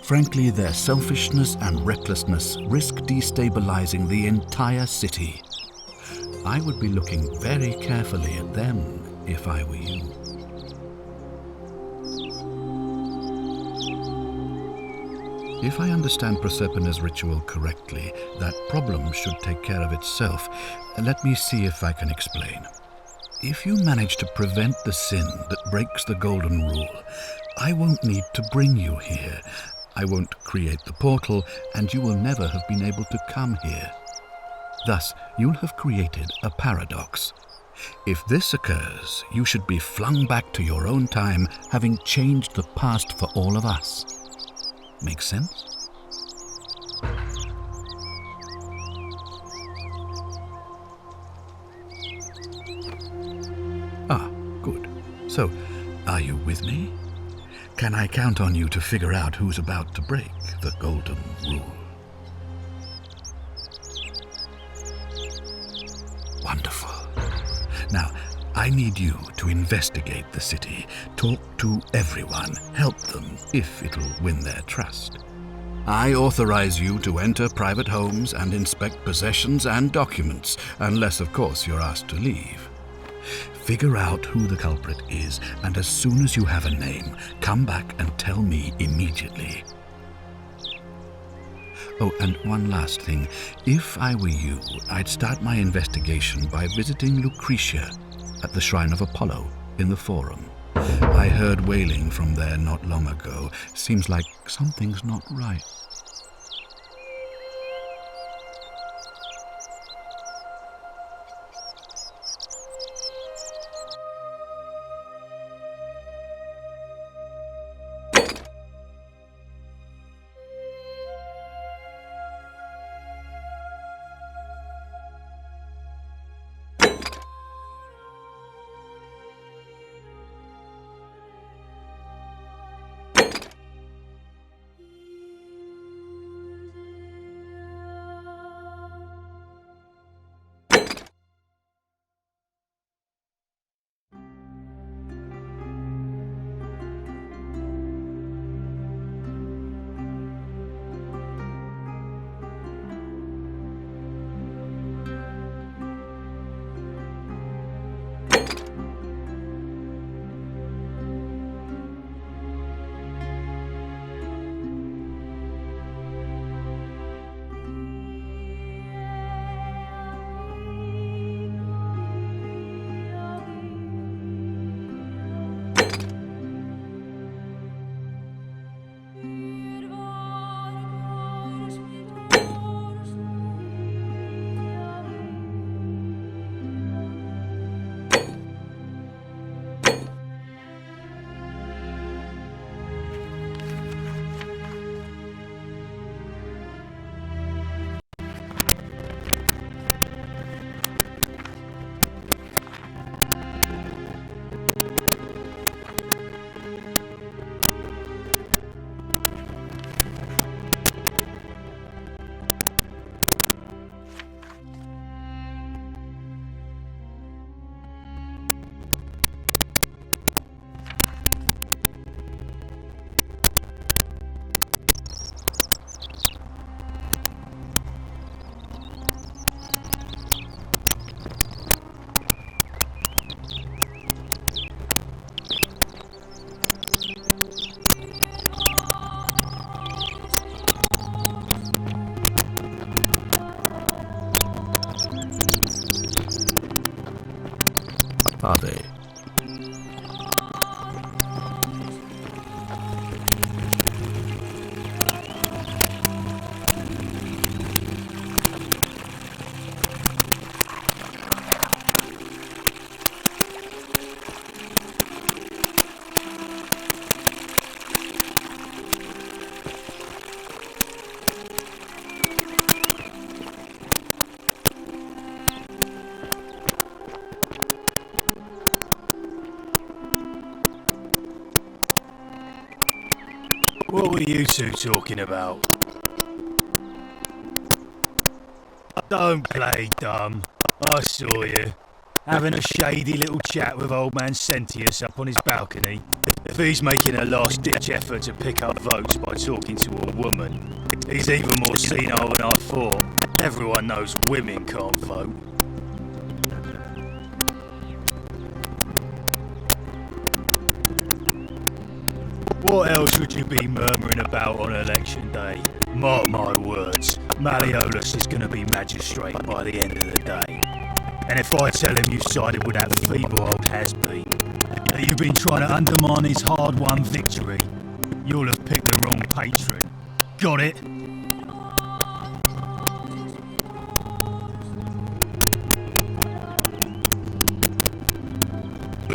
Frankly, their selfishness and recklessness risk destabilizing the entire city. I would be looking very carefully at them if I were you. If I understand Proserpina's ritual correctly, that problem should take care of itself. Let me see if I can explain. If you manage to prevent the sin that breaks the Golden Rule, I won't need to bring you here. I won't create the portal, and you will never have been able to come here. Thus, you'll have created a paradox. If this occurs, you should be flung back to your own time, having changed the past for all of us. Make sense? Good. So, are you with me? Can I count on you to figure out who's about to break the Golden Rule? Wonderful. Now, I need you to investigate the city, talk to everyone, help them if it'll win their trust. I authorize you to enter private homes and inspect possessions and documents, unless, of course, you're asked to leave. Figure out who the culprit is, and as soon as you have a name, come back and tell me immediately. Oh, and one last thing. If I were you, I'd start my investigation by visiting Lucretia at the Shrine of Apollo in the Forum. I heard wailing from there not long ago. Seems like something's not right. are they? What were you two talking about? Don't play dumb. I saw you. Having a shady little chat with old man Sentius up on his balcony. If he's making a last-ditch effort to pick up votes by talking to a woman, he's even more senile than I thought. Everyone knows women can't vote. What else would you be murmuring about on election day? Mark my words, Malleolus is going to be magistrate by the end of the day. And if I tell him you've sided with that feeble old has-been, that you've been trying to undermine his hard-won victory, you'll have picked the wrong patron. Got it?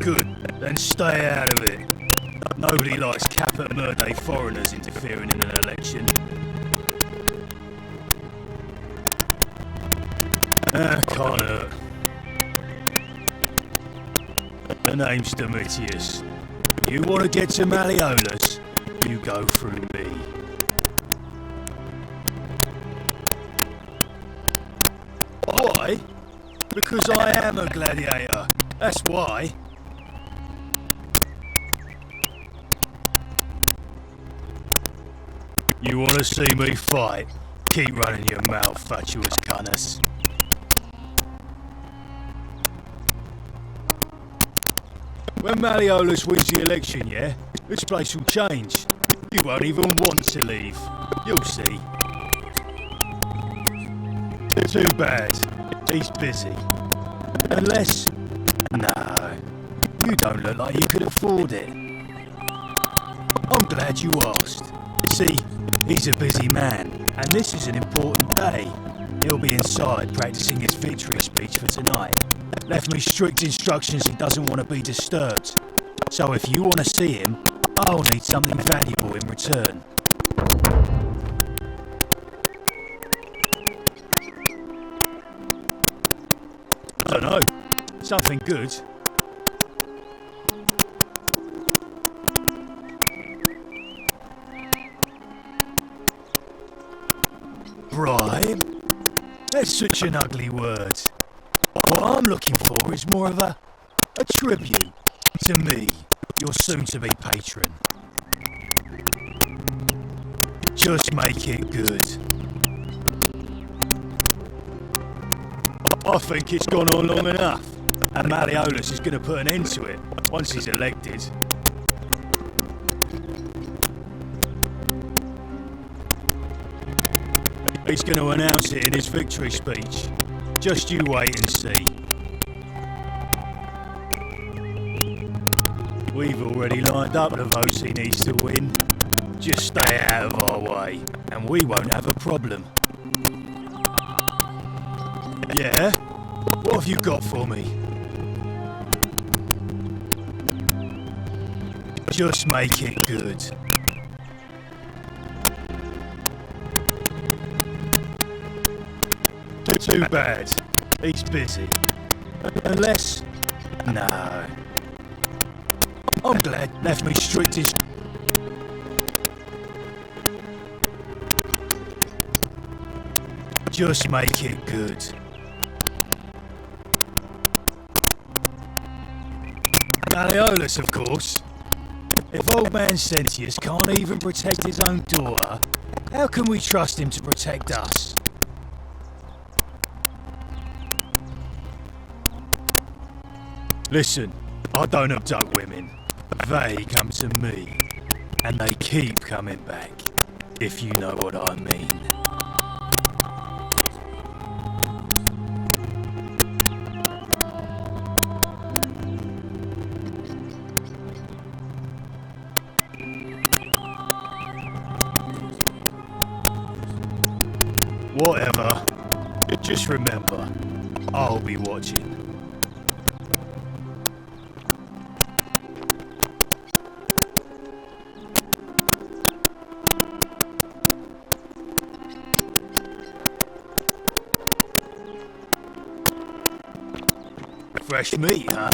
Good, then stay out of it. Nobody likes Caput Murdae foreigners interfering in an election. Can't hurt. The name's Domitius. You want to get to Malleolus, you go through me. Why? Because I am a gladiator. That's why. You want to see me fight? Keep running your mouth, fatuous cunnis. When Malleolus wins the election, yeah, this place will change. You won't even want to leave. You'll see. Too bad. He's busy. Unless... No. You don't look like you could afford it. I'm glad you asked. See, he's a busy man, and this is an important day. He'll be inside practicing his victory speech for tonight. Left me strict instructions he doesn't want to be disturbed. So if you want to see him, I'll need something valuable in return. I don't know. Something good. Bribe? That's such an ugly word. What I'm looking for is more of a tribute to me, your soon-to-be patron. Just make it good. I think it's gone on long enough, and Malleolus is going to put an end to it once he's elected. He's going to announce it in his victory speech. Just you wait and see. We've already lined up the votes he needs to win. Just stay out of our way, and we won't have a problem. Yeah? What have you got for me? Just make it good. Too bad. He's busy. Unless... No. I'm glad left me strict in... Just make it good. Malleolus, of course. If old man Sentius can't even protect his own daughter, how can we trust him to protect us? Listen, I don't abduct women. They come to me. And they keep coming back, if you know what I mean. Whatever. Just remember, I'll be watching. Fresh meat, huh?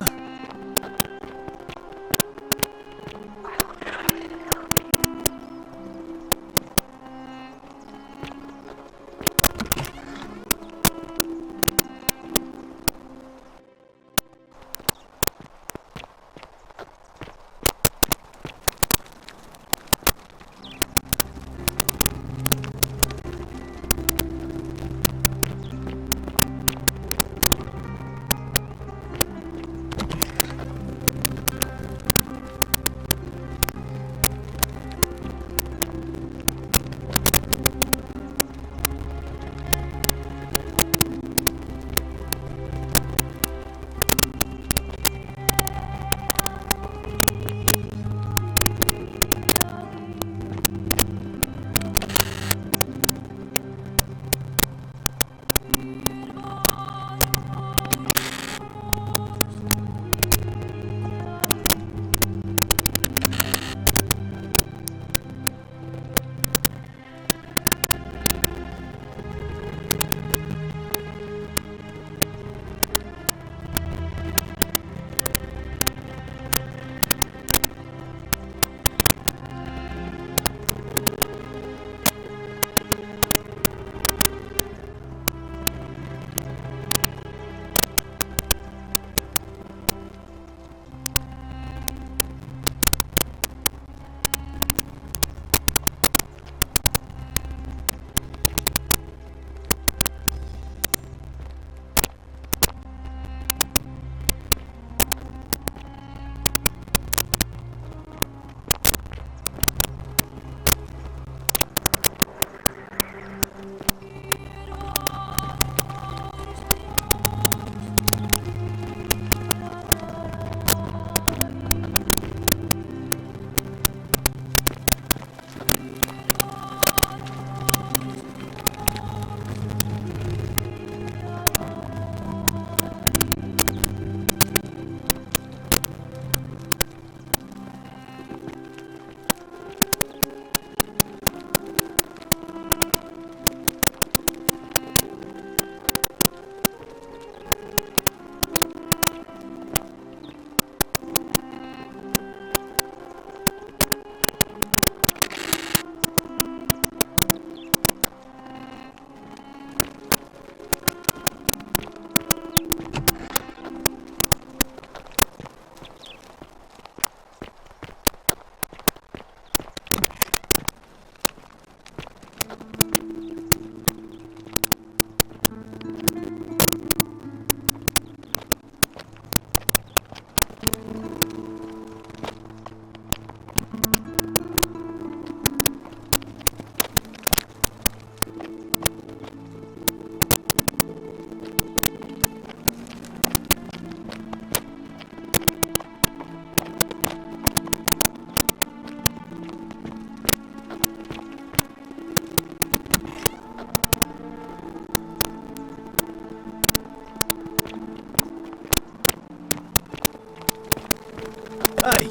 Hey,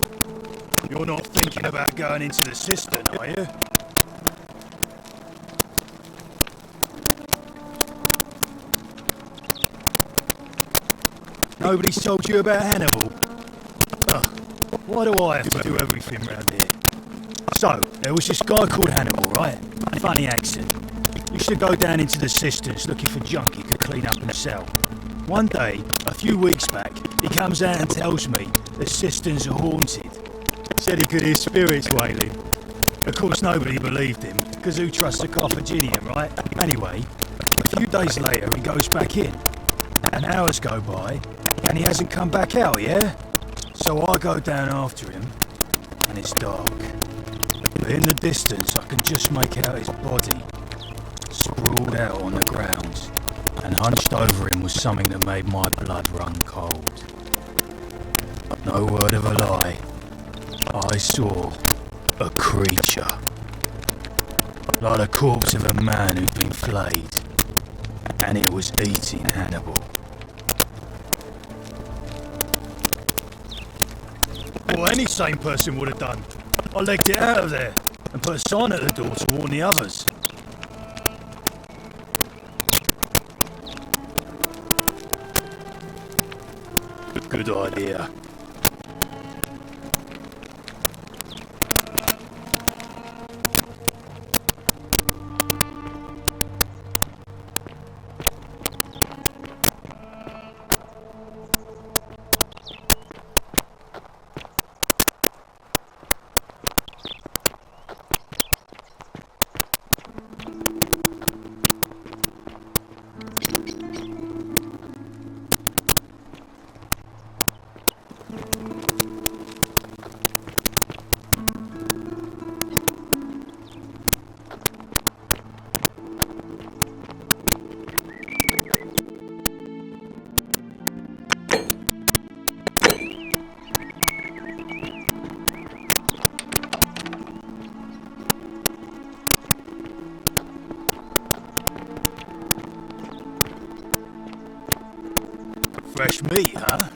you're not thinking about going into the cistern, are you? Nobody's told you about Hannibal? Ugh, why do I have to do everything round here? So, there was this guy called Hannibal, right? Funny accent. Used to go down into the cisterns looking for junk he could clean up and sell. One day, a few weeks back, he comes out and tells me the cisterns are haunted. Said he could hear spirits wailing. Of course, nobody believed him, because who trusts a Carthaginian, right? Anyway, a few days later, he goes back in. And hours go by, and he hasn't come back out, yeah? So I go down after him, and it's dark. But in the distance, I can just make out his body, sprawled out on the ground, and hunched over him was something that made my blood run cold. No word of a lie, I saw a creature. Like the corpse of a man who'd been flayed. And it was eating Hannibal. Well, any sane person would have done. I legged it out of there and put a sign at the door to warn the others. Good idea. Fresh meat, huh?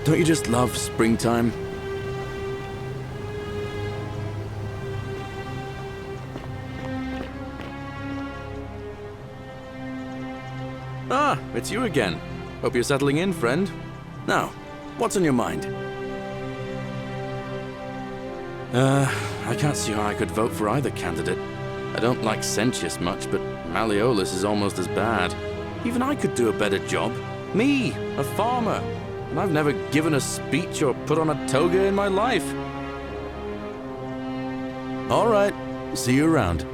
Don't you just love springtime? Ah, it's you again. Hope you're settling in, friend. Now, what's on your mind? I can't see how I could vote for either candidate. I don't like Sentius much, but Malleolus is almost as bad. Even I could do a better job. Me, a farmer. And I've never given a speech or put on a toga in my life. All right, see you around.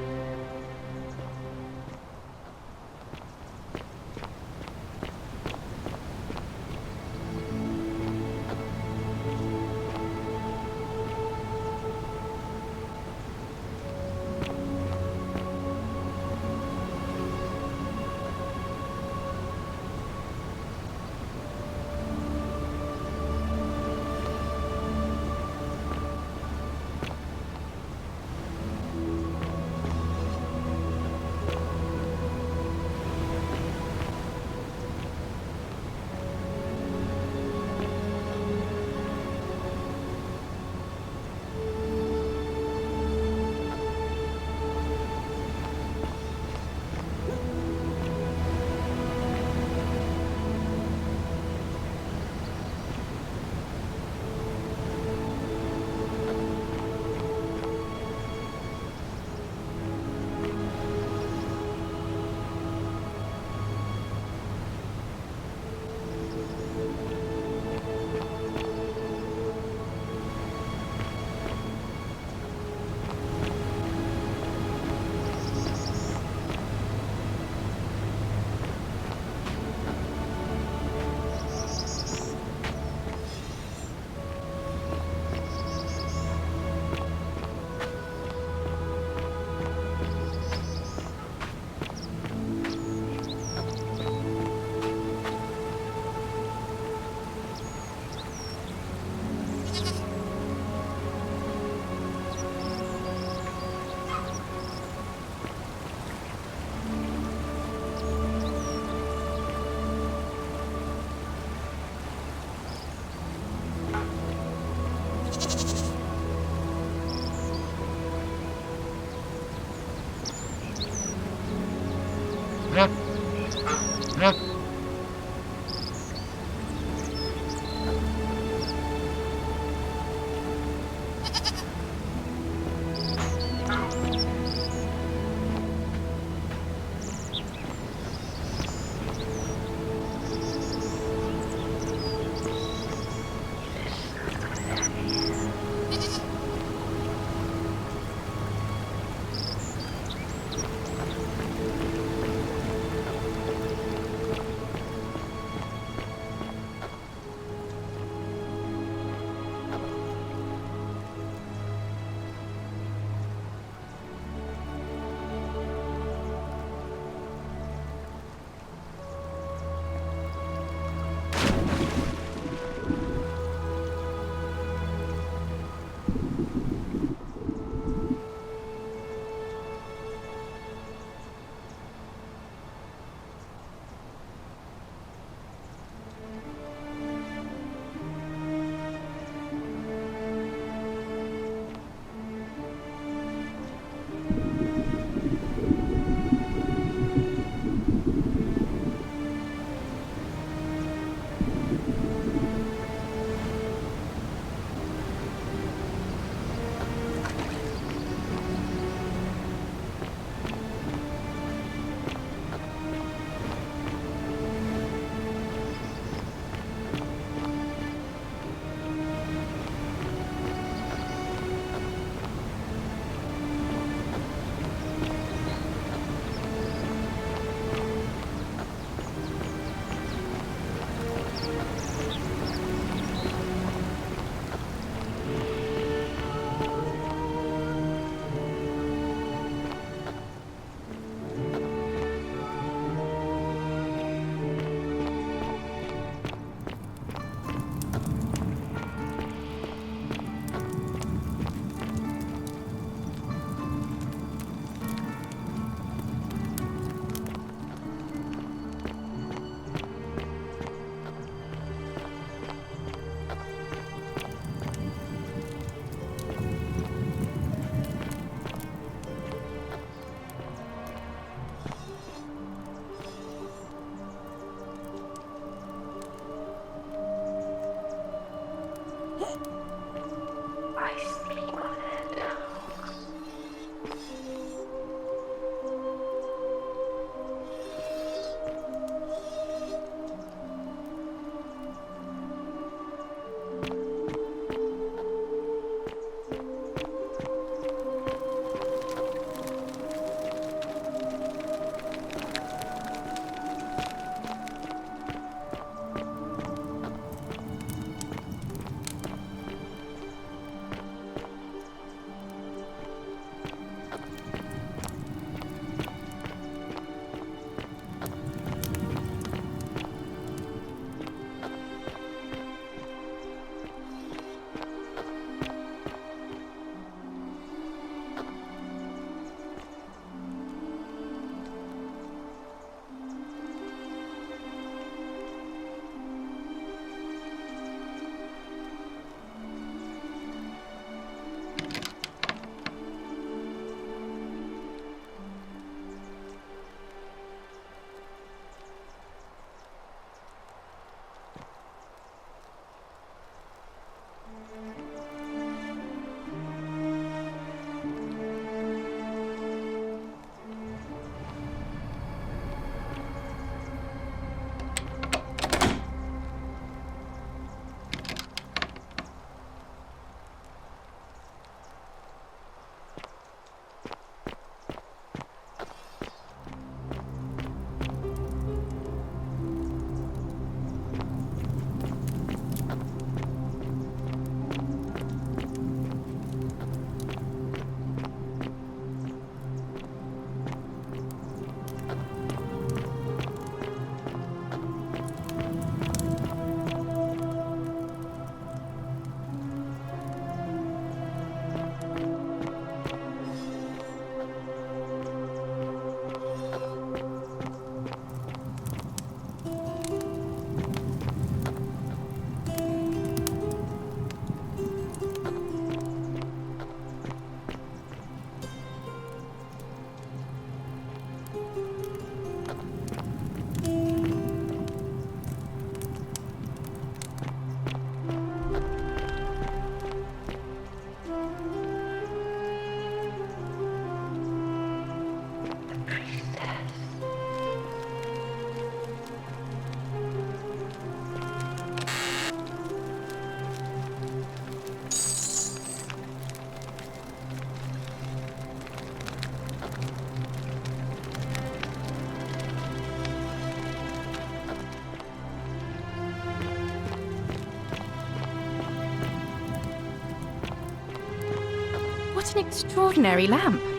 What an extraordinary lamp.